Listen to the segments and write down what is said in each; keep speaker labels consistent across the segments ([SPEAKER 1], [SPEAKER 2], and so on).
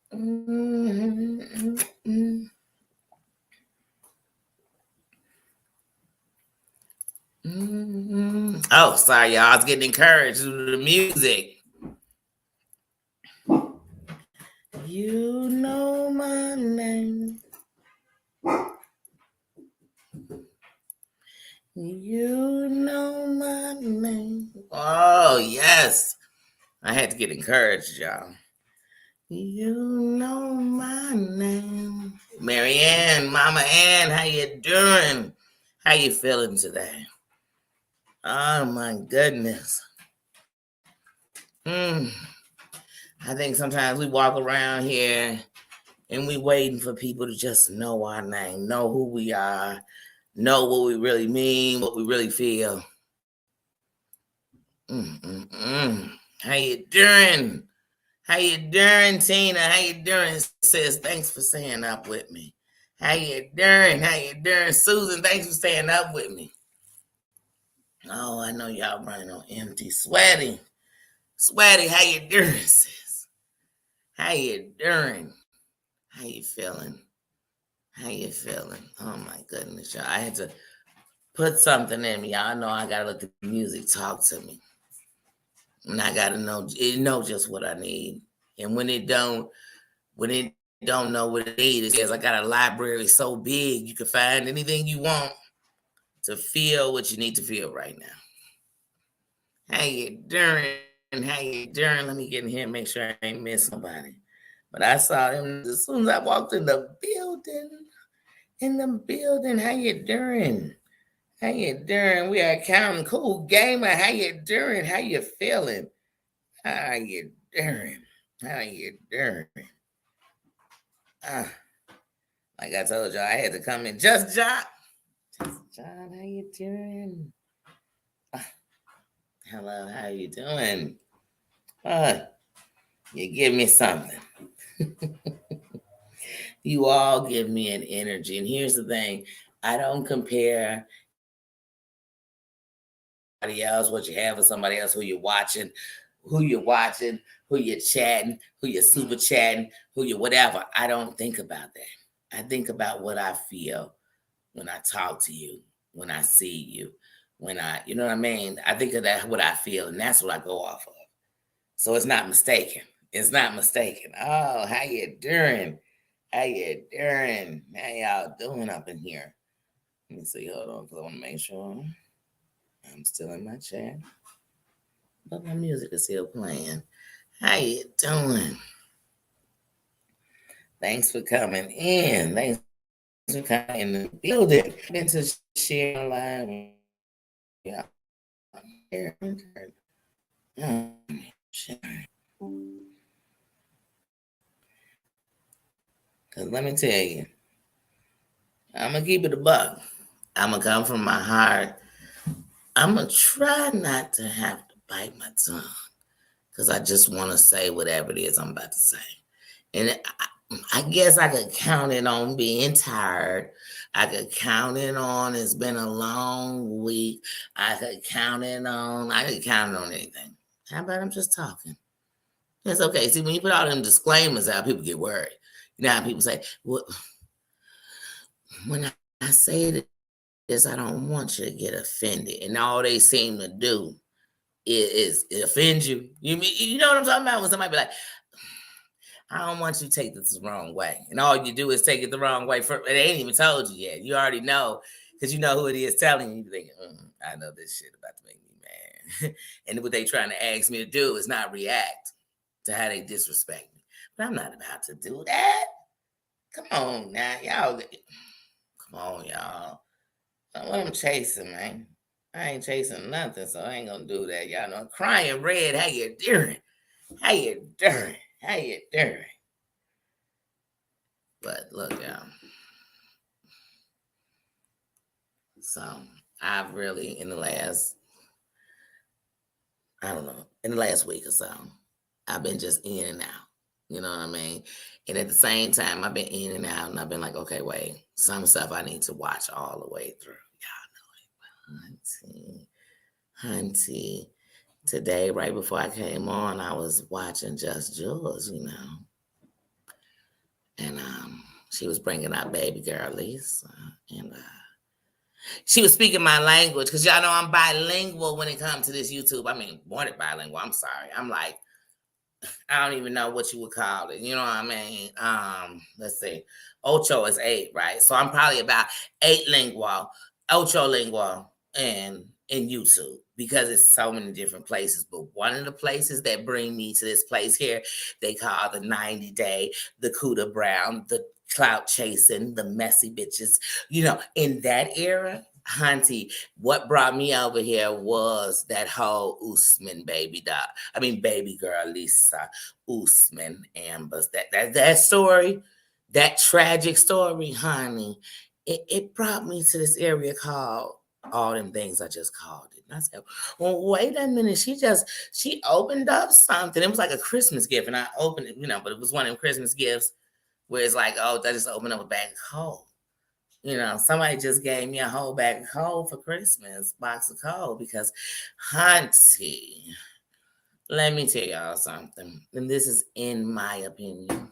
[SPEAKER 1] Oh, sorry, y'all. I was getting encouraged with the music. You know my name. You know my name. Oh, yes. I had to get encouraged, y'all. You know my name. Marianne, Mama Ann, how you doing? How you feeling today? Oh, my goodness. I think sometimes we walk around here and we waiting for people to just know our name, know who we are, know what we really mean, what we really feel. How you doing? How you doing, Tina? How you doing, sis? Thanks for staying up with me. How you doing? How you doing, Susan? Thanks for staying up with me. Oh, I know y'all running on empty. Sweaty, how you doing, sis? How you doing? How you feeling? How you feeling? Oh my goodness, y'all! I had to put something in me. Y'all know I gotta let the music talk to me, and I gotta know just what I need. And when it don't know what it is, I got a library so big you can find anything you want to feel what you need to feel right now. How you doing? How you doing? Let me get in here and make sure I ain't miss nobody. But I saw him as soon as I walked in the building. How you doing? How you doing? We are counting cool gamer. How you doing? How you feeling? How you doing? How you doing? Like I told y'all, I had to come in. Just John. John, how you doing? Hello, how you doing? You give me something. You all give me an energy. And here's the thing. I don't compare anybody else, what you have with somebody else, who you're watching, who you're chatting, who you're super chatting, who you're whatever. I don't think about that. I think about what I feel when I talk to you, when I see you, you know what I mean? I think of that, what I feel, and that's what I go off of. So it's not mistaken. It's not mistaken. Oh, how you doing? How you doing? How y'all doing up in here? Let me see. Hold on, because I want to make sure I'm still in my chat. But my music is still playing. How you doing? Thanks for coming in. Thanks for coming in the building. Been to share live. Yeah. Because let me tell you, I'm going to keep it a buck. I'm going to come from my heart. I'm going to try not to have to bite my tongue because I just want to say whatever it is I'm about to say. And I guess I could count it on being tired. I could count it on it's been a long week. I could count it on anything. How about I'm just talking? It's okay. See, when you put all them disclaimers out, people get worried. You know how people say, well, when I say this, I don't want you to get offended. And all they seem to do is offend you. You know what I'm talking about? When somebody be like, I don't want you to take this the wrong way. And all you do is take it the wrong way. They ain't even told you yet. You already know because you know who it is telling you. You think, I know this shit about to make me mad. And what they trying to ask me to do is not react to how they disrespect me. But I'm not about to do that. Come on now, y'all. Come on, y'all. What I'm chasing, man. I ain't chasing nothing, so I ain't gonna do that. Y'all know. Crying red, how you doing? How you doing? How you doing? But look, y'all. So I've really in the last week or so, I've been just in and out. You know what I mean? And at the same time, I've been in and out, and I've been like, okay, wait, some stuff I need to watch all the way through. Y'all know it. Hunty. Today, right before I came on, I was watching Just Jules, and she was bringing out baby girl Lisa, and she was speaking my language because y'all know I'm bilingual when it comes to this YouTube. I mean, more than bilingual. I'm sorry. I'm like, I don't even know what you would call it. You know what I mean? Let's see. Ocho is 8, right? So I'm probably about 8 lingual, ocho lingual, and in YouTube because it's so many different places. But one of the places that bring me to this place here, they call the 90 day, the Cuda Brown, the clout chasing, the messy bitches. You know, in that era, Hunty, what brought me over here was that whole Usman baby doc. I mean, baby girl Lisa Usman Amber's that story, that tragic story, honey. It brought me to this area called all them things I just called it. And I said, well, wait a minute. She opened up something. It was like a Christmas gift, and I opened it, but it was one of them Christmas gifts where it's like, oh, I just opened up a bag of coal. Somebody just gave me a whole bag of coal for Christmas, box of coal, because, Hunty, let me tell y'all something, and this is in my opinion.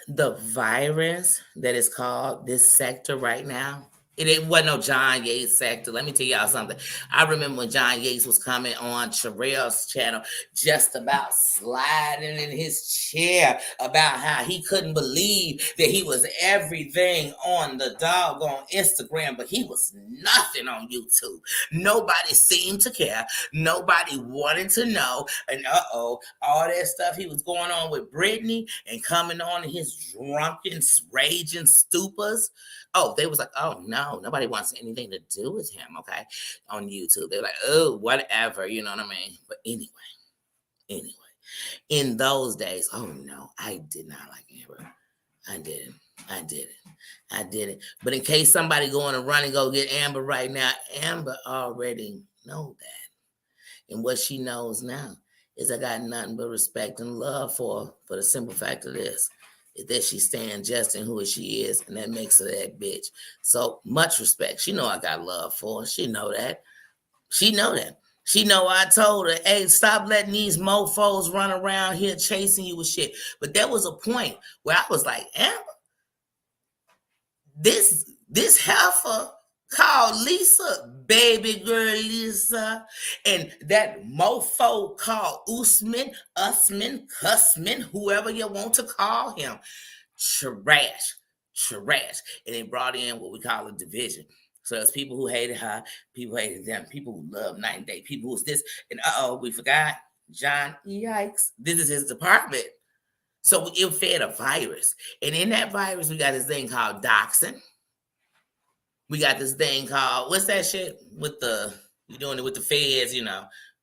[SPEAKER 1] The virus that is called this sector right now, it wasn't no John Yates sector. Let me tell y'all something. I remember when John Yates was coming on Terrell's channel, just about sliding in his chair about how he couldn't believe that he was everything on the doggone Instagram, but he was nothing on YouTube. Nobody seemed to care. Nobody wanted to know. And all that stuff he was going on with Brittany and coming on in his drunken, raging stupors. Oh, they was like, oh no, nobody wants anything to do with him, okay, on YouTube. They're like, oh, whatever, you know what I mean? But anyway, in those days, oh no, I did not like Amber. I didn't. But in case somebody going to run and go get Amber right now, Amber already know that. And what she knows now is I got nothing but respect and love for the simple fact of this. That she stands just in who she is, and that makes her that bitch. So much respect. She know I got love for her. She know that. She know I told her, hey, stop letting these mofos run around here chasing you with shit. But there was a point where I was like, Amber, this heifer called Lisa, baby girl Lisa, and that mofo called Usman, Cussman, whoever you want to call him. Trash. And they brought in what we call a division. So there's people who hated her, people hated them, people who love Night and Day, people who's this, and we forgot John. Yikes. This is his department. So it fed a virus. And in that virus, we got this thing called doxing. We got this thing called, what's that shit with you're doing it with the feds,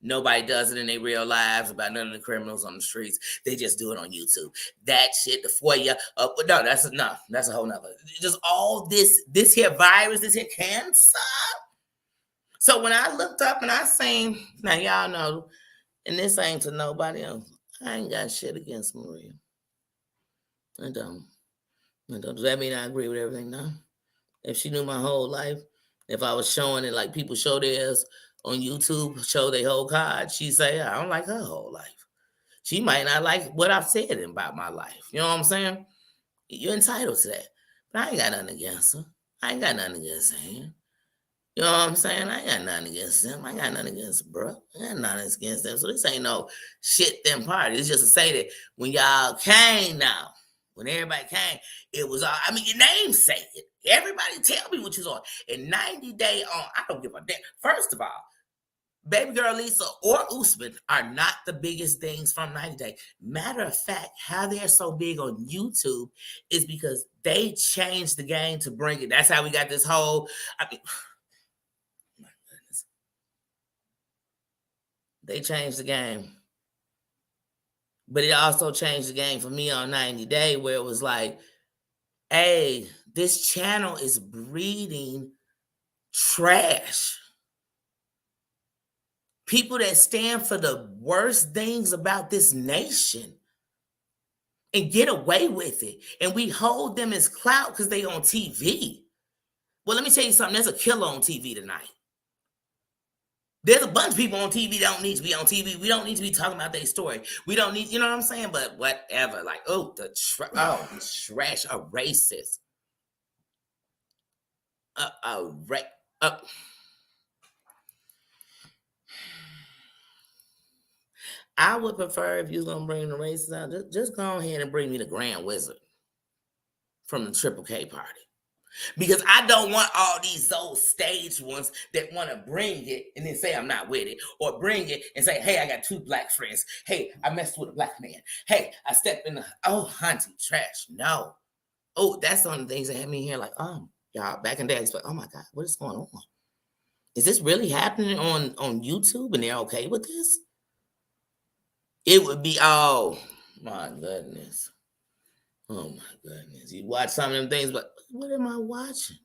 [SPEAKER 1] Nobody does it in their real lives about none of the criminals on the streets. They just do it on YouTube. That shit, the FOIA. No, that's enough. That's a whole nother. Just all this here virus, this here cancer. So when I looked up and I seen, now y'all know, and this ain't to nobody else, I ain't got shit against Maria. I don't. Does that mean I agree with everything? No. If she knew my whole life, if I was showing it like people show theirs on YouTube, show their whole card, she say, I don't like her whole life. She might not like what I've said about my life. You know what I'm saying? You're entitled to that. But I ain't got nothing against her. I ain't got nothing against him. You know what I'm saying? I ain't got nothing against them. I got nothing against bro. I got nothing against them. So this ain't no shit them party. It's just to say that when y'all came now, when everybody came, it was all, I mean, your name say it. Everybody tell me what you on. And 90 day on, I don't give a damn. First of all, baby girl Lisa or Usman are not the biggest things from 90 Day. Matter of fact, how they're so big on YouTube is because they changed the game to bring it. That's how we got this whole, I mean, my goodness. They changed the game. But it also changed the game for me on 90 Day where it was like, hey, this channel is breeding trash. People that stand for the worst things about this nation and get away with it. And we hold them as clout because they on TV. Well, let me tell you something. There's a killer on TV tonight. There's a bunch of people on TV that don't need to be on TV. We don't need to be talking about their story. We don't need, you know what I'm saying? But whatever. Like, the trash, a racist. I would prefer, if you was gonna bring the racists out, just go ahead and bring me the Grand Wizard from the Triple K party. Because I don't want all these old stage ones that want to bring it and then say I'm not with it, or bring it and say, hey, I got 2 black friends. Hey, I messed with a black man. Hey, I stepped in the, hunty, trash. No. Oh, that's one of the things that had me here like, y'all, back in the day, I was like, oh my God, what is going on? Is this really happening on YouTube and they're okay with this? It would be, oh my goodness. Oh my goodness. You watch some of them things, but what am I watching?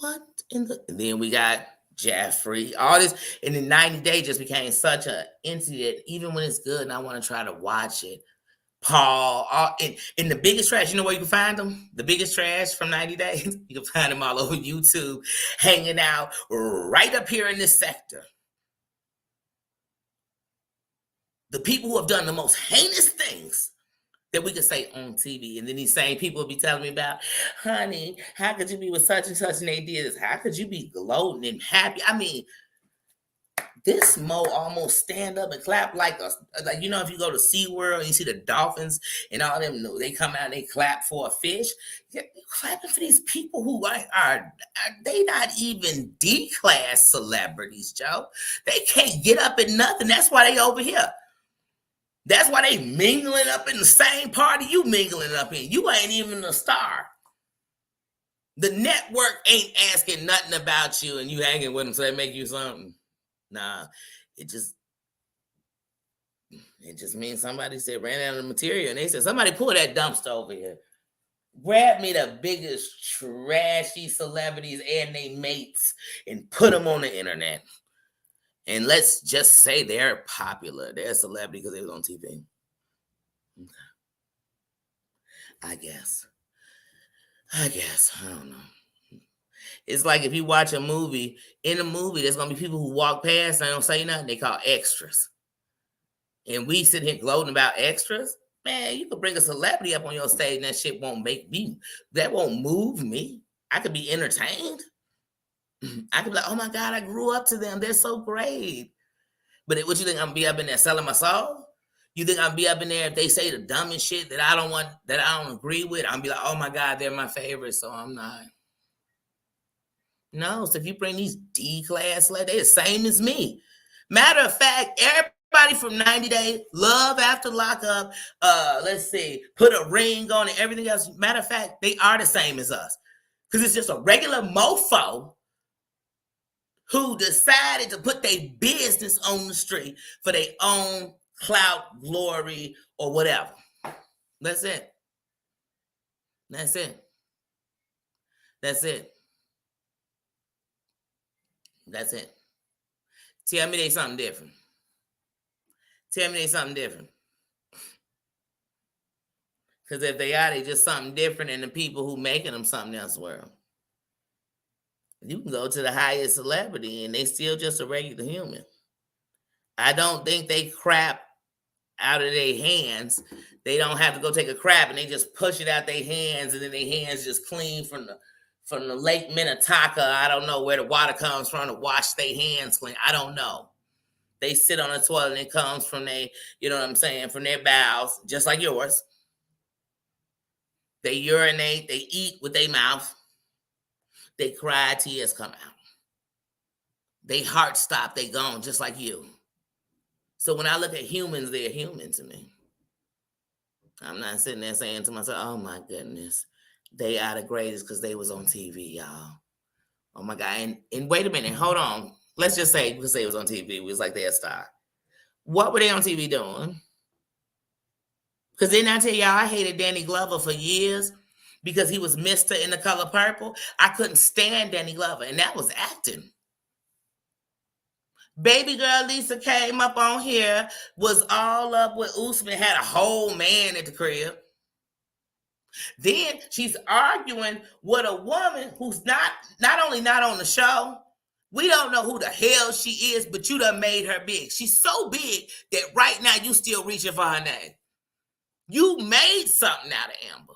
[SPEAKER 1] What in the... And then we got Jeffrey, all this. And then 90 Day just became such an entity that even when it's good and I want to try to watch it, Paul, in the biggest trash, you know where you can find them? The biggest trash from 90 Days? You can find them all over YouTube, hanging out right up here in this sector. The people who have done the most heinous things that we could say on TV. And then these same people will be telling me about, honey, how could you be with such and such and they did this? How could you be gloating and happy? I mean, this Mo almost stand up and clap like if you go to SeaWorld and you see the dolphins and all them, they come out and they clap for a fish. You're clapping for these people who are they not even D-class celebrities, Joe. They can't get up in nothing. That's why they over here. That's why they mingling up in the same party you mingling up in. You ain't even a star. The network ain't asking nothing about you and you hanging with them so they make you something. Nah, it just means somebody said ran out of material and they said, somebody pull that dumpster over here. Grab me the biggest trashy celebrities and they mates and put them on the internet. And let's just say they're popular. They're a celebrity because they was on TV. Okay. I guess. I don't know. It's like if you watch a movie, in a movie, there's going to be people who walk past and don't say nothing. They call extras. And we sit here gloating about extras. Man, you could bring a celebrity up on your stage and that shit won't that won't move me. I could be entertained. I could be like, oh my God, I grew up to them. They're so great. But what you think, I'm gonna be up in there selling my soul? You think I'm be up in there if they say the dumbest shit that I don't agree with? I'm be like, oh my God, they're my favorite, so I'm not. No, so if you bring these D-class, they're the same as me. Matter of fact, everybody from 90 Days, Love After Lockup, let's see, Put a Ring on it, everything else. Matter of fact, they are the same as us. Because it's just a regular mofo who decided to put their business on the street for their own clout, glory, or whatever. That's it. That's it. That's it. That's it. Tell me they something different. Tell me they something different. Because if they are, they just something different than the people who making them something elsewhere. You can go to the highest celebrity and they still just a regular human. I don't think they crap out of their hands. They don't have to go take a crap and they just push it out their hands and then their hands just clean from the Lake Minnetonka. I don't know where the water comes from to wash their hands clean. I don't know. They sit on a toilet and it comes from from their bowels, just like yours. They urinate, they eat with their mouth. They cry, tears come out. They heart stop, they gone, just like you. So when I look at humans, they're human to me. I'm not sitting there saying to myself, oh my goodness, they are the greatest because they was on TV, y'all. Oh my God. And wait a minute, hold on. Let's just say, because they was on TV, we was like their star. What were they on TV doing? Because didn't I tell y'all I hated Danny Glover for years because he was Mr. in The Color Purple? I couldn't stand Danny Glover, and that was acting. Baby girl Lisa came up on here, was all up with Usman, had a whole man at the crib. Then she's arguing with a woman who's not only not on the show, We don't know who the hell she is, but you done made her big. She's so big that right now you still reaching for her name. You made something out of Amber.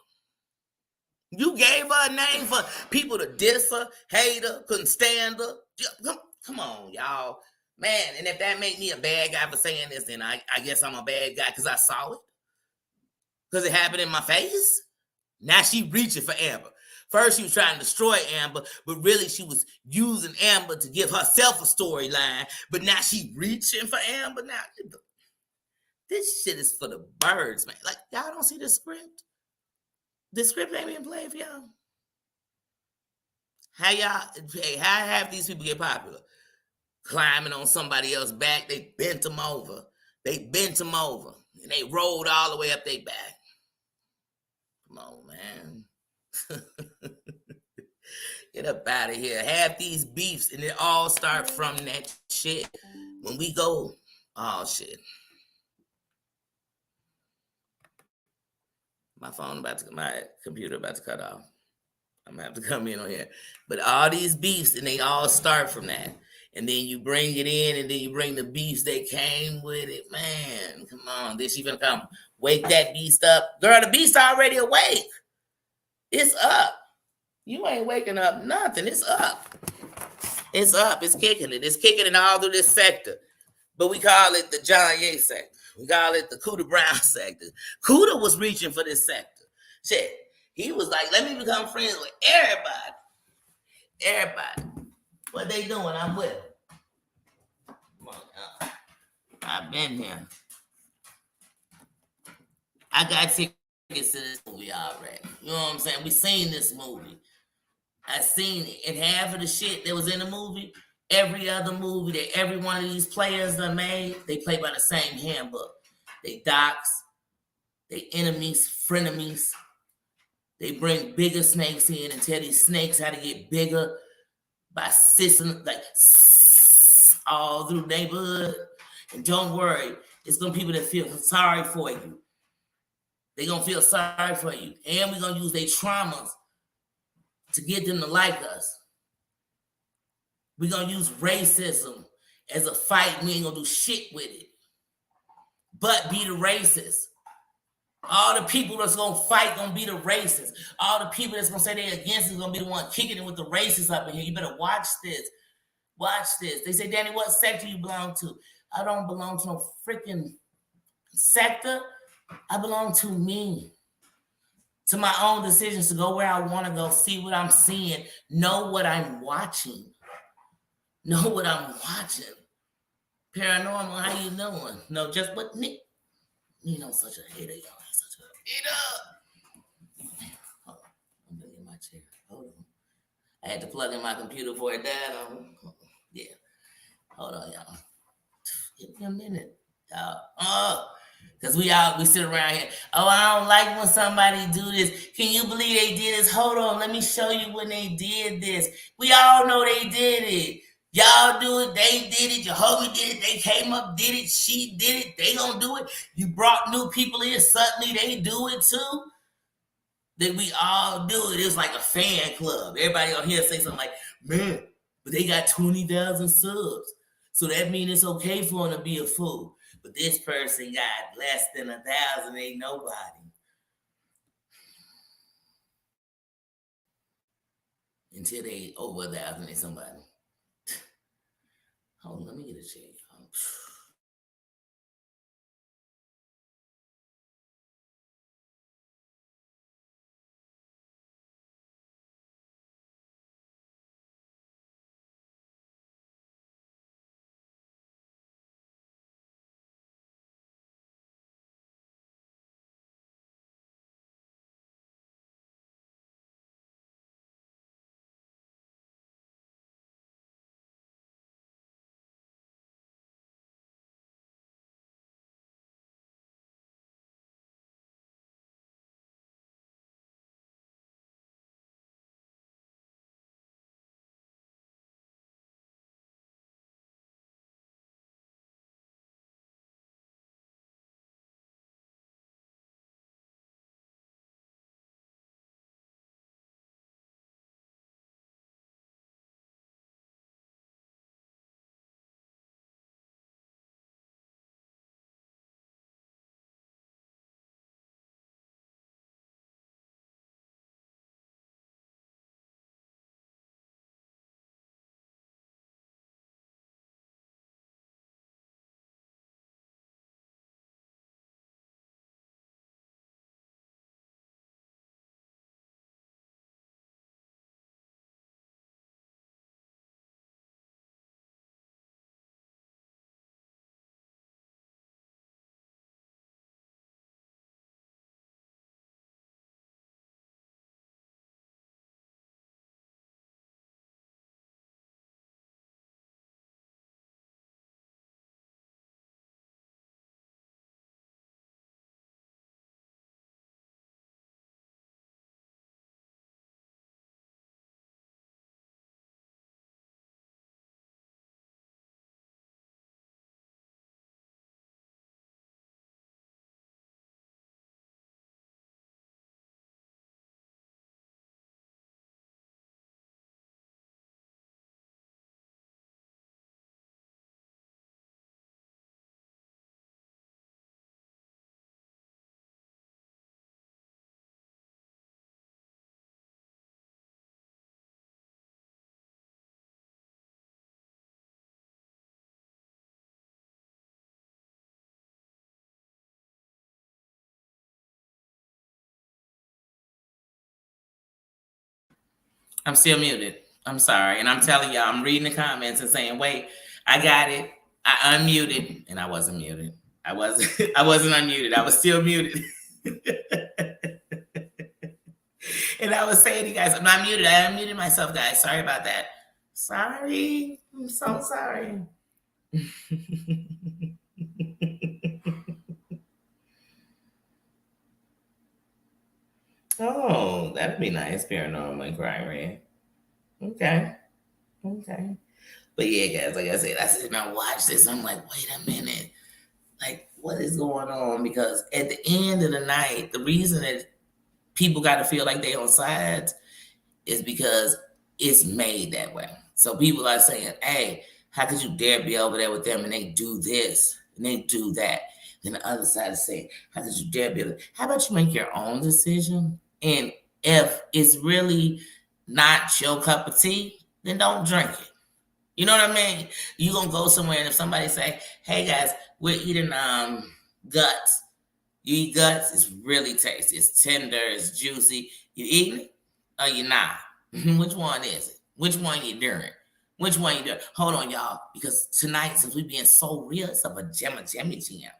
[SPEAKER 1] You gave her a name for people to diss her, hate her, couldn't stand her. Come on, y'all. Man, and if that make me a bad guy for saying this, then I guess I'm a bad guy because I saw it. Because it happened in my face. Now she reaching for Amber. First, she was trying to destroy Amber, but really she was using Amber to give herself a storyline. But now she reaching for Amber. Now, this shit is for the birds, man. Like, y'all don't see the script? The script ain't being played for y'all. How have these people get popular? Climbing on somebody else's back. They bent them over. And they rolled all the way up their back. Come on, man. Get up out of here. Have these beefs, and it all start from that shit. When we go, oh shit. My computer about to cut off. I'm gonna have to come in on here. But all these beefs, and they all start from that. And then you bring it in, and then you bring the beefs that came with it. Man, come on. Then she gonna come wake that beast up. Girl, the beast already awake. It's up. You ain't waking up nothing. It's up. It's up. It's kicking it. It's kicking it all through this sector. But we call it the John Ye sector. We call it the Cooter Brown sector. Cooter was reaching for this sector. Shit. He was like, let me become friends with everybody. Everybody. What they doing, I'm with them. Come on, I've been here. I got tickets to this movie already. You know what I'm saying? We seen this movie. I seen it. And half of the shit that was in the movie, every other movie that every one of these players done made, they play by the same handbook. They docs, they enemies, frenemies. They bring bigger snakes in and tell these snakes how to get bigger by sissing like all through the neighborhood. And don't worry, it's gonna be people that feel sorry for you. They're gonna feel sorry for you. And we're gonna use their traumas to get them to like us. We're gonna use racism as a fight. We ain't gonna do shit with it. But be the racist. All the people that's gonna fight gonna be the racists. All the people that's gonna say they're against it gonna be the one kicking it with the racists up in here. You better watch this. Watch this. They say, Danny, what sector you belong to? I don't belong to no freaking sector. I belong to me. To my own decisions to go where I want to go, see what I'm seeing, know what I'm watching. Know what I'm watching. Paranormal, how you doing? No, just but Nick. You know, such a hater, y'all. He's such a hater. Hold on. I'm gonna get my chair. Hold on. I had to plug in my computer before it died on. Yeah. Hold on, y'all. Give me a minute, y'all. Because we sit around here. Oh, I don't like when somebody do this. Can you believe they did this? Hold on, let me show you when they did this. We all know they did it. Y'all do it, they did it. Jehovah did it, they came up, did it, she did it, they gonna do it. You brought new people in, suddenly they do it too. Then we all do it. It's like a fan club. Everybody on here say something like, man, but they got 20,000 subs. So that means it's okay for them to be a fool. But this person got less than 1,000, ain't nobody. Until they over 1,000, ain't somebody. Hold on, let me get a check, y'all. I'm still muted. I'm sorry. And I'm telling y'all, I'm reading the comments and saying, wait, I got it. I unmuted. And I wasn't muted. I wasn't unmuted. I was still muted. And I was saying to you guys, I'm not muted. I unmuted myself, guys. Sorry about that. Sorry. I'm so sorry. Oh, that'd be nice. Paranormal inquiry. Okay. Okay. But yeah, guys, like I said, and I watched this. I'm like, wait a minute. Like, what is going on? Because at the end of the night, the reason that people got to feel like they on sides is because it's made that way. So people are saying, hey, how could you dare be over there with them and they do this and they do that? Then the other side is saying, how could you dare be able to, how about you make your own decision? And if it's really not your cup of tea, then don't drink it. You know what I mean? You gonna go somewhere and if somebody say, hey guys, we're eating guts. You eat guts, it's really tasty. It's tender, it's juicy. You eating it or you not? Which one is it? Which one you doing? Which one you doing? Hold on, y'all, because tonight, since we being so real, it's a Pajama Jammy Jam.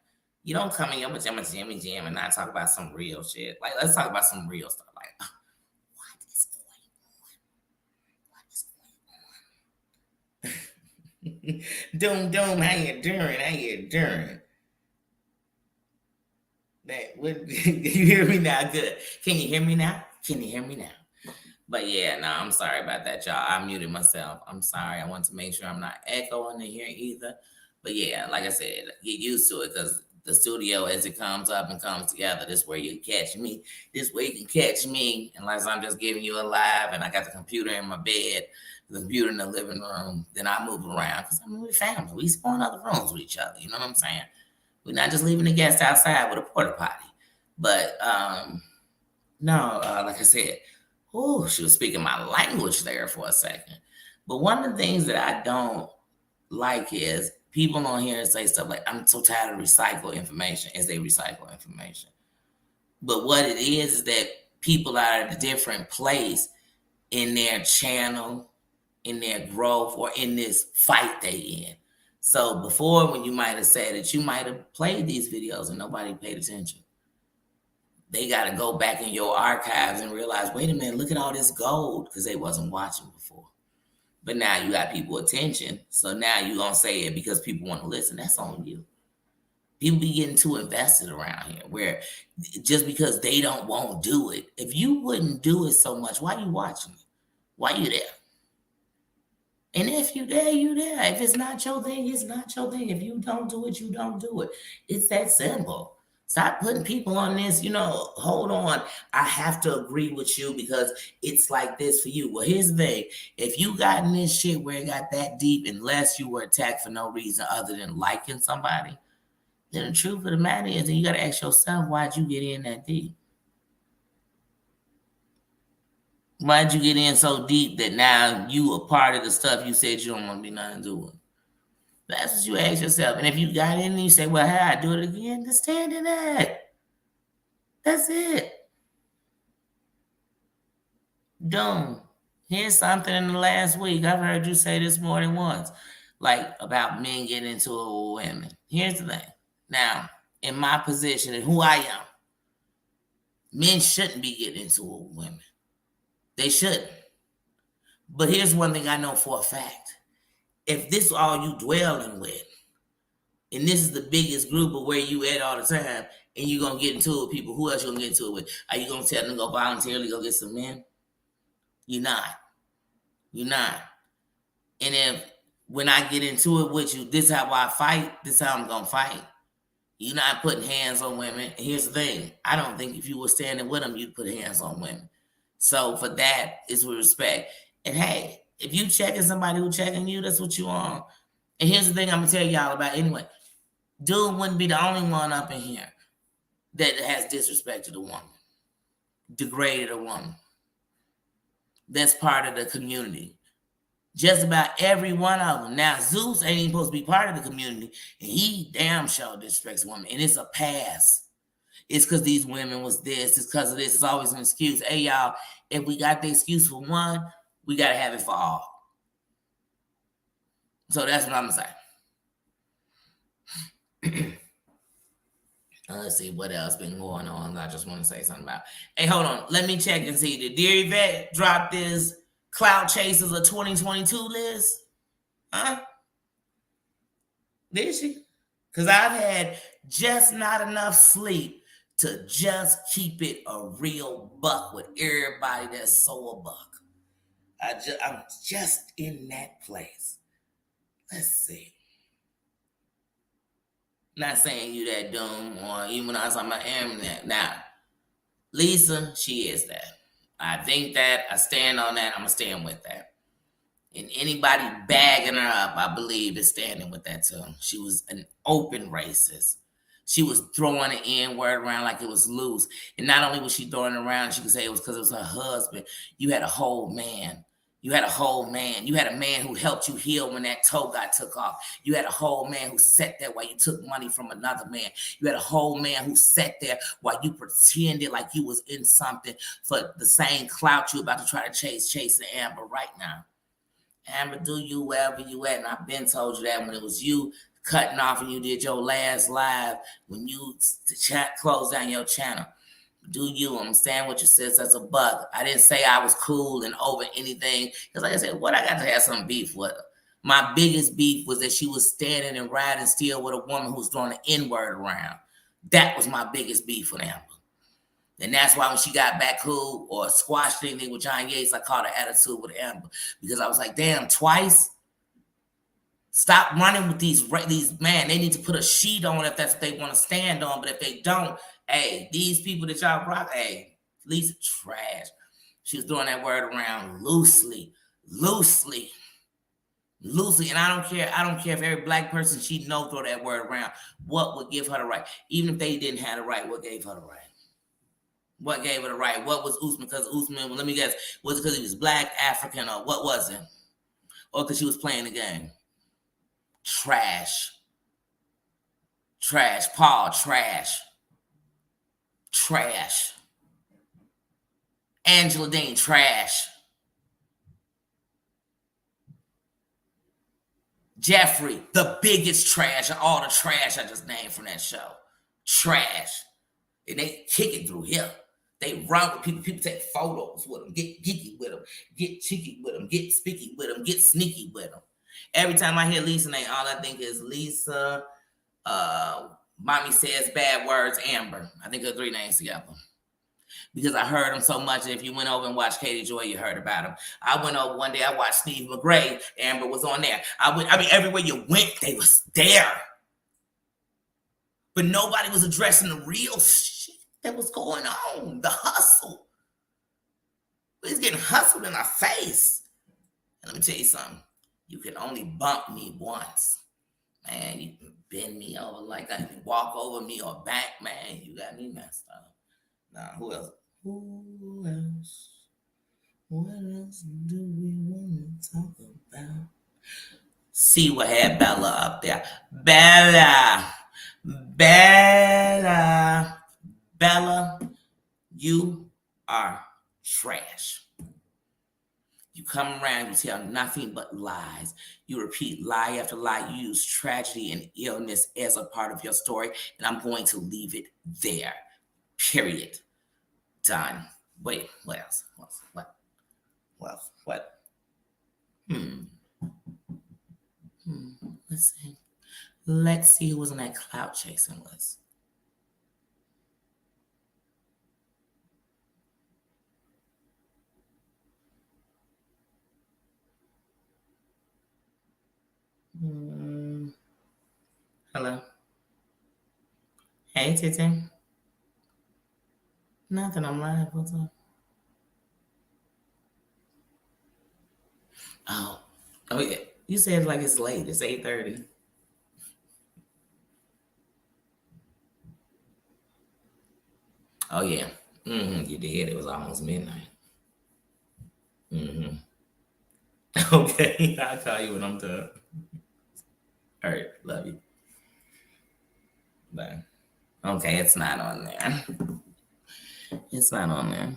[SPEAKER 1] You don't come in your Pajama Jammy Jam and not talk about some real shit. Like, let's talk about some real stuff. Like, what is going on? Doom, how you doing? How you doing? You hear me now? Good. Can you hear me now? Can you hear me now? But yeah, no, I'm sorry about that, y'all. I muted myself. I'm sorry. I want to make sure I'm not echoing in here either. But yeah, like I said, get used to it because the studio, as it comes up and comes together, this is where you catch me. This way you can catch me unless I'm just giving you a live and I got the computer in my bed, the computer in the living room. Then I move around because I mean, we're family. We spawn other rooms with each other. You know what I'm saying? We're not just leaving the guests outside with a porta potty. But no, like I said, oh, she was speaking my language there for a second. But one of the things that I don't like is people on here say stuff like, I'm so tired of recycle information as they recycle information. But what it is that people are at a different place in their channel, in their growth, or in this fight they in. So before, when you might have said that you might have played these videos and nobody paid attention, they got to go back in your archives and realize, wait a minute, look at all this gold, because they wasn't watching before. But now you got people attention, so now you're going to say it because people want to listen. That's on you. People be getting too invested around here, where just because they won't do it, if you wouldn't do it so much, why you watching it? Why you there? And if you there, you there. If it's not your thing, it's not your thing. If you don't do it, you don't do it. It's that simple. Stop putting people on this, hold on. I have to agree with you because it's like this for you. Well, here's the thing. If you got in this shit where it got that deep, unless you were attacked for no reason other than liking somebody, then the truth of the matter is that you got to ask yourself, why'd you get in that deep? Why'd you get in so deep that now you a part of the stuff you said you don't want to be nothing doing? That's what you ask yourself. And if you got in and you say, well, hey, I do it again, just stand in that. That's it. Doom. Here's something in the last week. I've heard you say this more than once, like about men getting into it with women. Here's the thing. Now, in my position and who I am, men shouldn't be getting into it with women. They shouldn't. But here's one thing I know for a fact. If this is all you dwelling with, and this is the biggest group of where you at all the time, and you're going to get into it with people, who else you going to get into it with? Are you going to tell them to go voluntarily go get some men? You're not. You're not. And if when I get into it with you, this is how I fight, this is how I'm going to fight. You're not putting hands on women. And here's the thing. I don't think if you were standing with them, you'd put hands on women. So for that, it's with respect. And hey, if you checking somebody who checking you, that's what you want. And here's the thing I'm going to tell y'all about anyway. Dude wouldn't be the only one up in here that has disrespected a woman, degraded a woman. That's part of the community. Just about every one of them. Now, Zeus ain't even supposed to be part of the community, and he damn sure disrespects women, and it's a pass. It's because these women was this. It's because of this. It's always an excuse. Hey, y'all, if we got the excuse for one, We got to have it for all. So that's what I'm going to say. Let's see what else been going on. I just want to say something about. Hey, hold on. Let me check and see. Did Dear Yvette drop this Cloud Chasers of 2022 list? Huh? Did she? Because I've had just not enough sleep to just keep it a real buck with everybody that's so a buck. I'm just in that place. Let's see. Not saying you that dumb or even when I was on my internet. Now, Lisa, she is that. I think that. I stand on that. I'm going to stand with that. And anybody bagging her up, I believe, is standing with that too. She was an open racist. She was throwing the N-word around like it was loose. And not only was she throwing it around, she could say it was because it was her husband. You had a whole man. You had a whole man. You had a man who helped you heal when that toe got took off. You had a whole man who sat there while you took money from another man. You had a whole man who sat there while you pretended like you was in something for the same clout you about to try to chase the Amber right now. Amber, do you wherever you at. And I've been told you that when it was you cutting off and you did your last live, when you closed down your channel. Do you? I'm saying what you said as a buck. I didn't say I was cool and over anything. Because like I said, what I got to have some beef with her. My biggest beef was that she was standing and riding still with a woman who was throwing an N-word around. That was my biggest beef with Amber. And that's why when she got back cool or squashed anything with John Yates, I called her attitude with Amber. Because I was like, damn, twice? Stop running with these, man, they need to put a sheet on if that's what they want to stand on. But if they don't, hey, these people that y'all rock, hey, Lisa trash. She was throwing that word around loosely. And I don't care if every black person she know throw that word around. What would give her the right? Even if they didn't have the right, what gave her the right? What gave her the right? What was Usman? Because Usman, well, let me guess, was it because he was black, African, or what was it? Or because she was playing the game? Trash. Paul, trash. Angela Dean, trash. Jeffrey, the biggest trash of all the trash I just named from that show. Trash. And they kick it through here. They run with people. People take photos with them, get geeky with them, get cheeky with them, get speaky with them, get sneaky with them. Every time I hear Lisa name, all I think is Lisa, Mommy Says Bad Words, Amber. I think they're three names together. Because I heard them so much, and if you went over and watched Katie Joy, you heard about them. I went over one day, I watched Steve McGray, Amber was on there. I mean, everywhere you went, they was there. But nobody was addressing the real shit that was going on, the hustle. We was getting hustled in our face. And let me tell you something. You can only bump me once. Man, you can bend me over like that. You can walk over me or back, man. You got me messed up. Now, who else? What else do we want to talk about? See what had Bella up there. Bella, you are trash. You come around, you tell nothing but lies. You repeat lie after lie. You use tragedy and illness as a part of your story, and I'm going to leave it there. Period. Done. Wait, what else? What? Let's see who was on that cloud chasing list. Hello. Hey, Titi. Nothing. I'm live. What's up? Oh yeah. You said like it's late. It's 8:30. Oh yeah. You did. It was almost midnight. Okay. I'll call you when I'm done. All right. Love you. Bye. Okay. It's not on there. It's not on there.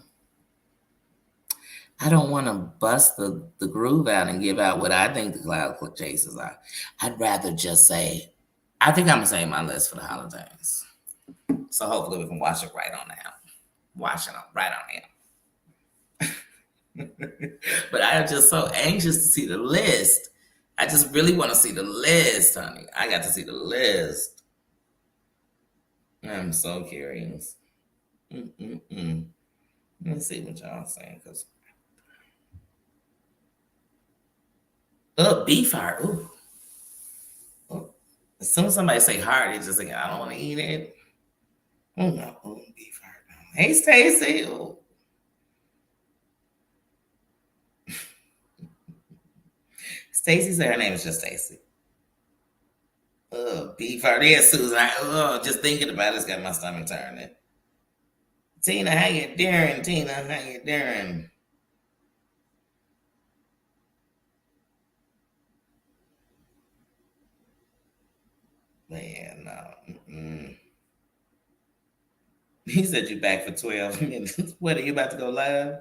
[SPEAKER 1] I don't want to bust the groove out and give out what I think the cloud chasers are. I'd rather just say, I think I'm going to save my list for the holidays. So hopefully we can watch it right on out. Watch it right on out. But I am just so anxious to see the list. I just really want to see the list, honey. I got to see the list. I'm so curious. Let me see what y'all saying. Cause beef heart. Ooh. As soon as somebody say heart, it's just like I don't want to eat it. Oh no, beef heart. Hey Stacy. Ooh. Stacy said her name is just Stacy. Beef heart. Yeah, Susan. Just thinking about it's got my stomach turning. Tina, how you doing? Tina, how you doing? Man, no. He said you back for 12 minutes. What, are you about to go live?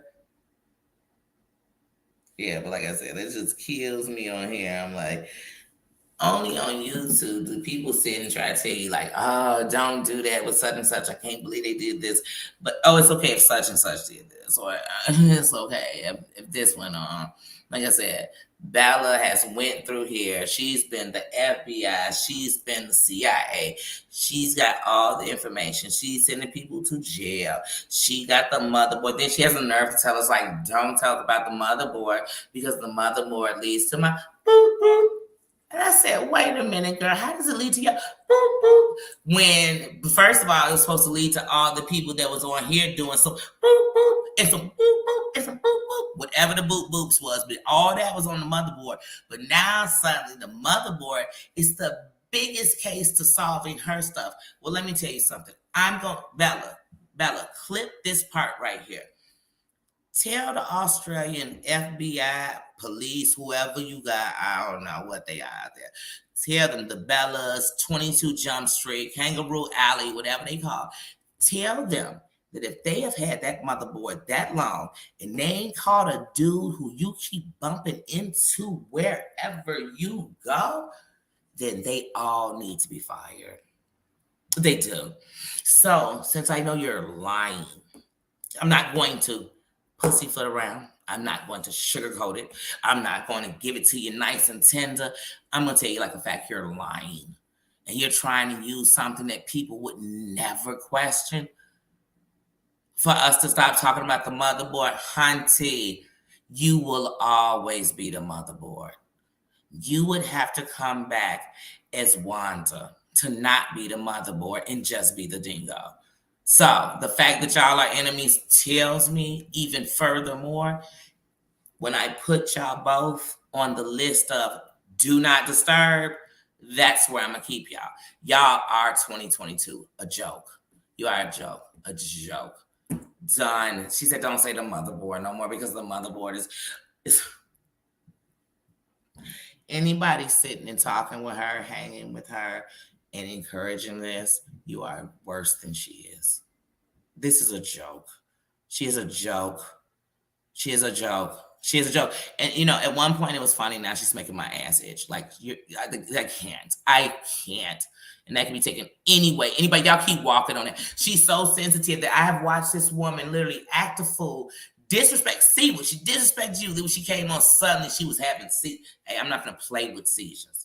[SPEAKER 1] Yeah, but like I said, it just kills me on here. I'm like, only on YouTube do people sit and try to tell you, like, oh, don't do that with such and such. I can't believe they did this. But, oh, it's okay if such and such did this. Or it's okay if this went on. Like I said, Bella has went through here. She's been the FBI. She's been the CIA. She's got all the information. She's sending people to jail. She got the motherboard. Then she has the nerve to tell us, like, don't talk about the motherboard because the motherboard leads to my boop, boop. And I said, wait a minute, girl, how does it lead to your boop, boop? When, first of all, it was supposed to lead to all the people that was on here doing some boop, boop, and some boop, boop, and some boop, boop, whatever the boop, boops was. But all that was on the motherboard. But now, suddenly, the motherboard is the biggest case to solving her stuff. Well, let me tell you something. Bella, clip this part right here. Tell the Australian FBI, police, whoever you got, I don't know what they are out there. Tell them the Bellas, 22 Jump Street, Kangaroo Alley, whatever they call. Tell them that if they have had that motherboard that long and they ain't caught a dude who you keep bumping into wherever you go, then they all need to be fired. They do. So, since I know you're lying, I'm not going to pussyfoot around. I'm not going to sugarcoat it. I'm not going to give it to you nice and tender. I'm going to tell you like a fact, you're lying. And you're trying to use something that people would never question for us to stop talking about the motherboard. Hunty, you will always be the motherboard. You would have to come back as Wanda to not be the motherboard and just be the dingo. So the fact that y'all are enemies tells me even furthermore, when I put y'all both on the list of do not disturb, that's where I'm going to keep y'all. Y'all are 2022, a joke. You are a joke, a joke. Done. She said, don't say the motherboard no more because the motherboard is anybody sitting and talking with her, hanging with her, and encouraging this, you are worse than she is. This is a joke. She is a joke. She is a joke. She is a joke. And at one point it was funny. Now she's making my ass itch. Like I can't. I can't. And that can be taken anyway. Anybody, y'all keep walking on it. She's so sensitive that I have watched this woman literally act a fool, disrespect. See what she disrespected you. When she came on suddenly, she was having Hey, I'm not gonna play with seizures.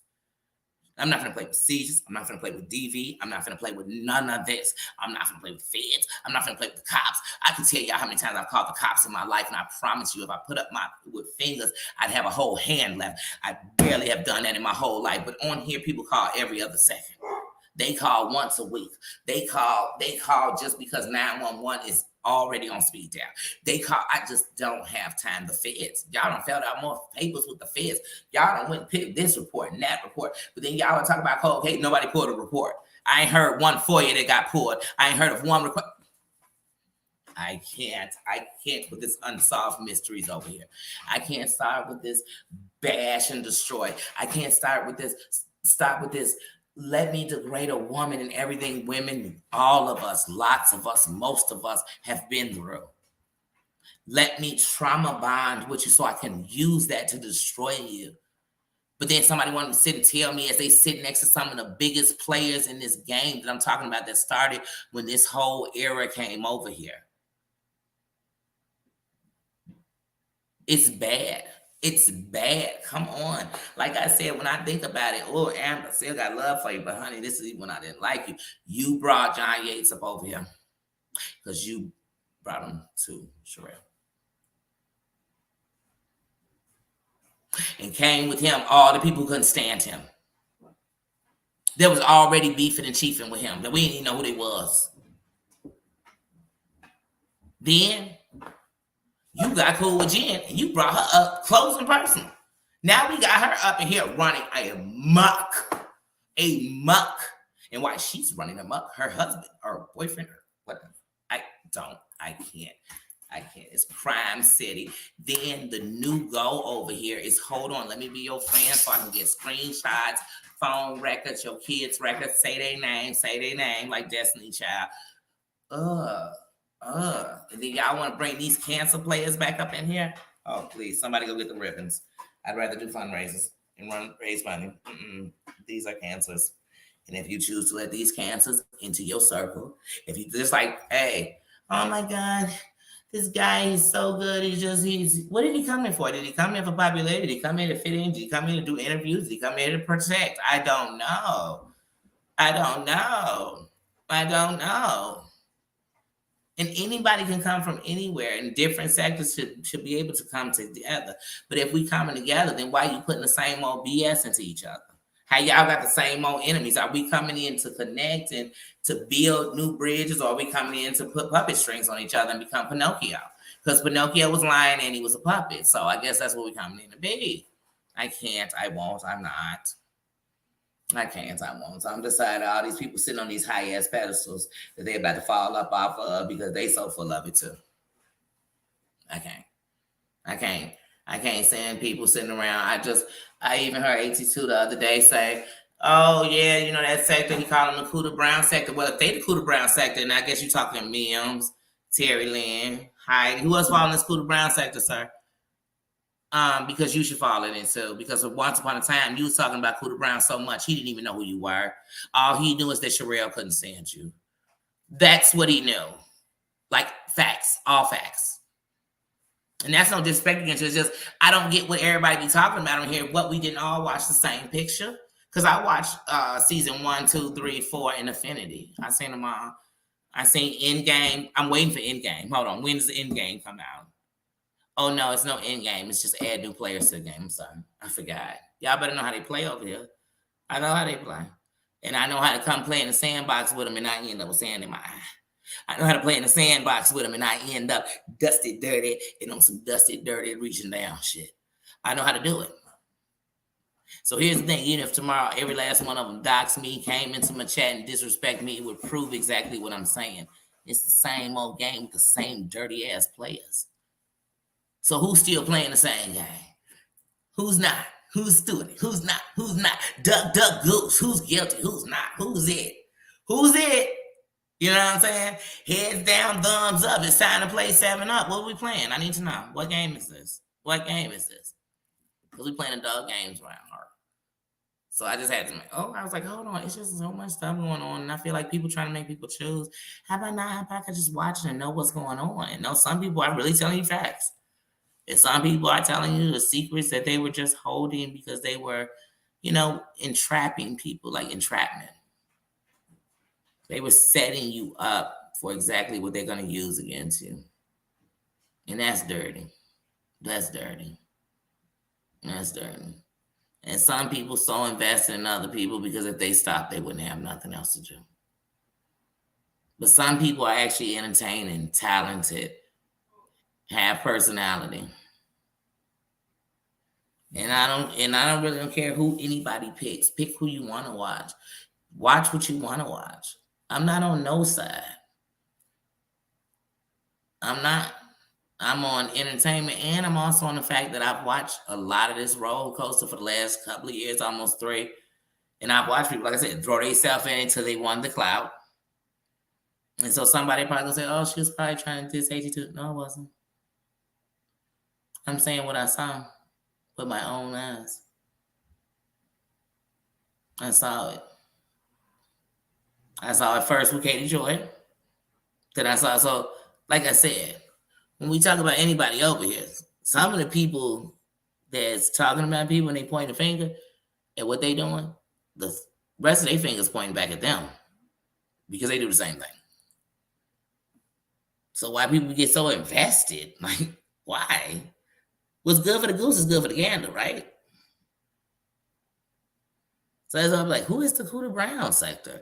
[SPEAKER 1] I'm not going to play with seizures. I'm not going to play with DV. I'm not going to play with none of this. I'm not going to play with feds. I'm not going to play with the cops. I can tell y'all how many times I've called the cops in my life, and I promise you, if I put up with fingers, I'd have a whole hand left. I barely have done that in my whole life. But on here, people call every other second. They call once a week. They call just because 911 is already on speed down. They call. I just don't have time. The feds. Y'all don't filled out more papers with the feds. Y'all don't went and pick this report and that report. But then y'all are talking about cold case. Nobody pulled a report. I ain't heard one for you that got pulled. I ain't heard of one request. I can't with this unsolved mysteries over here. I can't start with this bash and destroy. I can't start with this. Stop with this. Let me degrade a woman and everything women, all of us, lots of us, most of us have been through. Let me trauma bond with you so I can use that to destroy you. But then somebody wanted to sit and tell me as they sit next to some of the biggest players in this game that I'm talking about that started when this whole era came over here. It's bad. It's bad. Come on. Like I said, when I think about it, oh, Amber, I still got love for you, but honey, this is when I didn't like you. You brought John Yates up over here because you brought him to Sherelle. And came with him all the people who couldn't stand him. There was already beefing and chiefing with him that we didn't even know who they was. Then you got cool with Jen and you brought her up close and personal. Now we got her up in here running a muck. And while she's running amok, her husband or boyfriend or whatever, I can't. It's crime city. Then the new go over here is, hold on, let me be your friend so I can get screenshots, phone records, your kids' records, say their name like Destiny Child. And then y'all want to bring these cancer players back up in here? Oh, please, somebody go get the ribbons. I'd rather do fundraisers and raise money. These are cancers. And if you choose to let these cancers into your circle, if you just like, hey, oh my God, this guy is so good. He's what did he come in for? Did he come in for popularity? Did he come in to fit in? Did he come in to do interviews? Did he come in to protect? I don't know. And anybody can come from anywhere, and different sectors should be able to come together. But if we coming together, then why are you putting the same old BS into each other? How y'all got the same old enemies? Are we coming in to connect and to build new bridges, or are we coming in to put puppet strings on each other and become Pinocchio? Because Pinocchio was lying and he was a puppet. So I guess that's what we're coming in to be. I can't, I won't, I'm not. I can't, I won't. So I'm deciding all these people sitting on these high-ass pedestals that they're about to fall up off of because they so full of it too. I can't stand people sitting around. I even heard 82 the other day say, oh yeah, you know that sector, he called them the Cooter Brown sector. Well, if they the Cooter Brown sector, and I guess you're talking Mims, Terry Lynn, Heidi. Who else fall in this Cooter Brown sector, sir? Because you should fall in it too. Because once upon a time, you was talking about Cooter Brown so much, he didn't even know who you were. All he knew is that Sherelle couldn't stand you. That's what he knew. Like facts, all facts. And that's no disrespect against you. It's just, I don't get what everybody be talking about on here. What, we didn't all watch the same picture? Because I watched season 1, 2, 3, 4 in Affinity. I seen them all. I seen Endgame. I'm waiting for Endgame. Hold on. When does the Endgame come out? Oh, no, it's no Endgame. It's just add new players to the game. I'm sorry. I forgot. Y'all better know how they play over here. I know how they play. And I know how to come play in the sandbox with them and not end up with sand in my eye. I know how to play in the sandbox with them and I end up dusty, dirty, and on some dusty, dirty, reaching down shit. I know how to do it. So here's the thing. Even if tomorrow every last one of them doxed me, came into my chat and disrespect me, it would prove exactly what I'm saying. It's the same old game with the same dirty-ass players. So who's still playing the same game? Who's not? Who's doing it? Who's not? Who's not? Duck, duck, goose. Who's guilty? Who's not? Who's it? Who's it? You know what I'm saying? Heads down, thumbs up. It's time to play 7 Up. What are we playing? I need to know. What game is this? What game is this? Because we playing adult games around her. So I just had to I was like, hold on. It's just so much stuff going on. And I feel like people trying to make people choose. How about I could just watch it and know what's going on? And know some people are really telling you facts. And some people are telling you the secrets that they were just holding because they were, entrapping people, like entrapment. They were setting you up for exactly what they're going to use against you. And that's dirty. That's dirty. That's dirty. And some people so invested in other people because if they stopped, they wouldn't have nothing else to do. But some people are actually entertaining, talented, have personality. And I don't really care who anybody picks. Pick who you want to watch. Watch what you want to watch. I'm not on no side. I'm not. I'm on entertainment, and I'm also on the fact that I've watched a lot of this roller coaster for the last couple of years, almost 3. And I've watched people, like I said, throw themselves in until they won the clout. And so somebody probably gonna say, oh, she was probably trying to diss 82. No, it wasn't. I'm saying what I saw with my own eyes. I saw it. I saw it first with Katie Joy. Then I saw, so like I said, when we talk about anybody over here, some of the people that's talking about people and they point a finger at what they doing, the rest of their fingers pointing back at them because they do the same thing. So why people get so invested? Like, why? What's good for the goose is good for the gander, right? So that's why I'm like, who is the Cooter Brown sector?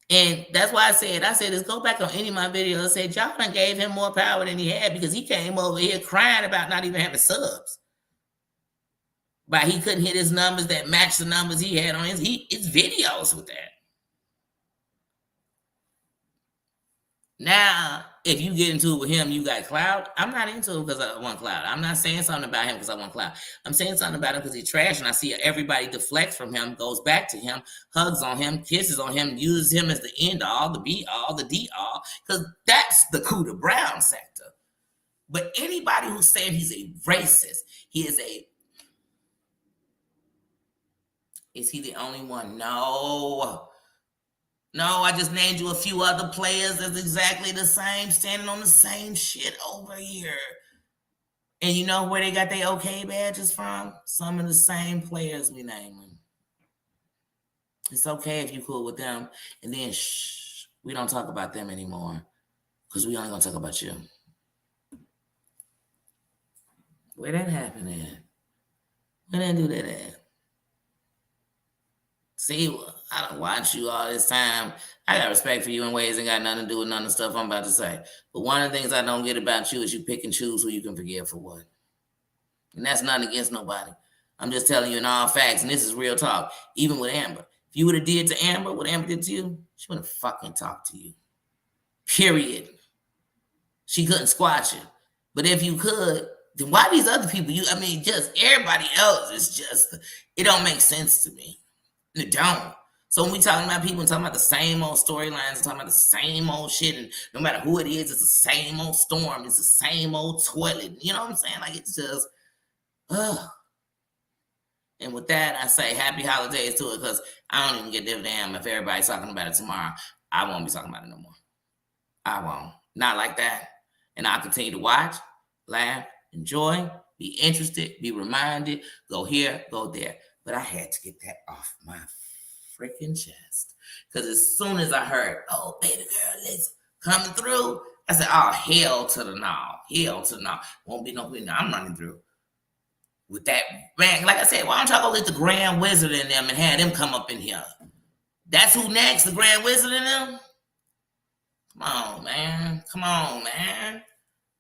[SPEAKER 1] And that's why I said, let's go back on any of my videos and say, y'all done gave him more power than he had because he came over here crying about not even having subs. But he couldn't hit his numbers that matched the numbers he had on his videos with that. Now, if you get into it with him, you got clout. I'm not into it because I want clout. I'm not saying something about him because I want clout. I'm saying something about him because he's trash, and I see everybody deflects from him, goes back to him, hugs on him, kisses on him, uses him as the end all, the be all, the D all, because that's the Cooter Brown sector. But anybody who's saying he's a racist, is he the only one? No. No, I just named you a few other players that's exactly the same, standing on the same shit over here. And you know where they got their OK badges from? Some of the same players we name them. It's okay if you cool with them. And then, we don't talk about them anymore because we only going to talk about you. Where that happen at? Where that do that at? See, I don't watch you all this time. I got respect for you in ways that got nothing to do with none of the stuff I'm about to say. But one of the things I don't get about you is you pick and choose who you can forgive for what. And that's nothing against nobody. I'm just telling you in all facts, and this is real talk. Even with Amber. If you would have did to Amber what Amber did to you, she wouldn't have fucking talked to you. Period. She couldn't squash it. But if you could, then why these other people? Just everybody else is just, it don't make sense to me. It don't. So when we talking about people and talking about the same old storylines and talking about the same old shit, and no matter who it is, it's the same old storm, it's the same old toilet. You know what I'm saying? Like, it's just, ugh. And with that, I say happy holidays to it because I don't even get a damn if everybody's talking about it tomorrow. I won't be talking about it no more. I won't. Not like that. And I'll continue to watch, laugh, enjoy, be interested, be reminded, go here, go there. But I had to get that off my freaking chest. Because as soon as I heard, oh, baby girl, it's coming through, I said, oh, hell to the no. Hell to the no. Won't be no, I'm running through. With that, man, like I said, why don't y'all go let the Grand Wizard in them and have them come up in here? That's who next, the Grand Wizard in them? Come on, man. Come on, man.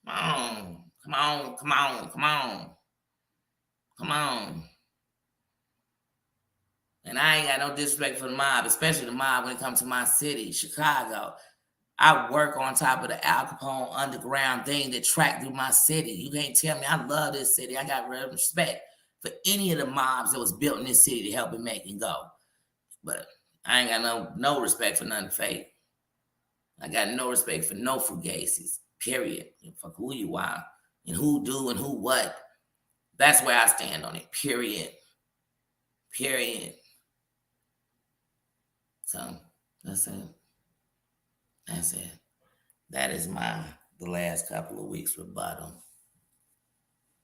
[SPEAKER 1] Come on. Come on, come on, come on. Come on. And I ain't got no disrespect for the mob, especially the mob when it comes to my city, Chicago. I work on top of the Al Capone underground thing that tracked through my city. You can't tell me I love this city. I got real respect for any of the mobs that was built in this city to help it make and go. But I ain't got no respect for none fake. I got no respect for no fugazis, period. Fuck who you are and who do and who what. That's where I stand on it, period. Period. So that's it. That's it. That is the last couple of weeks rebuttal.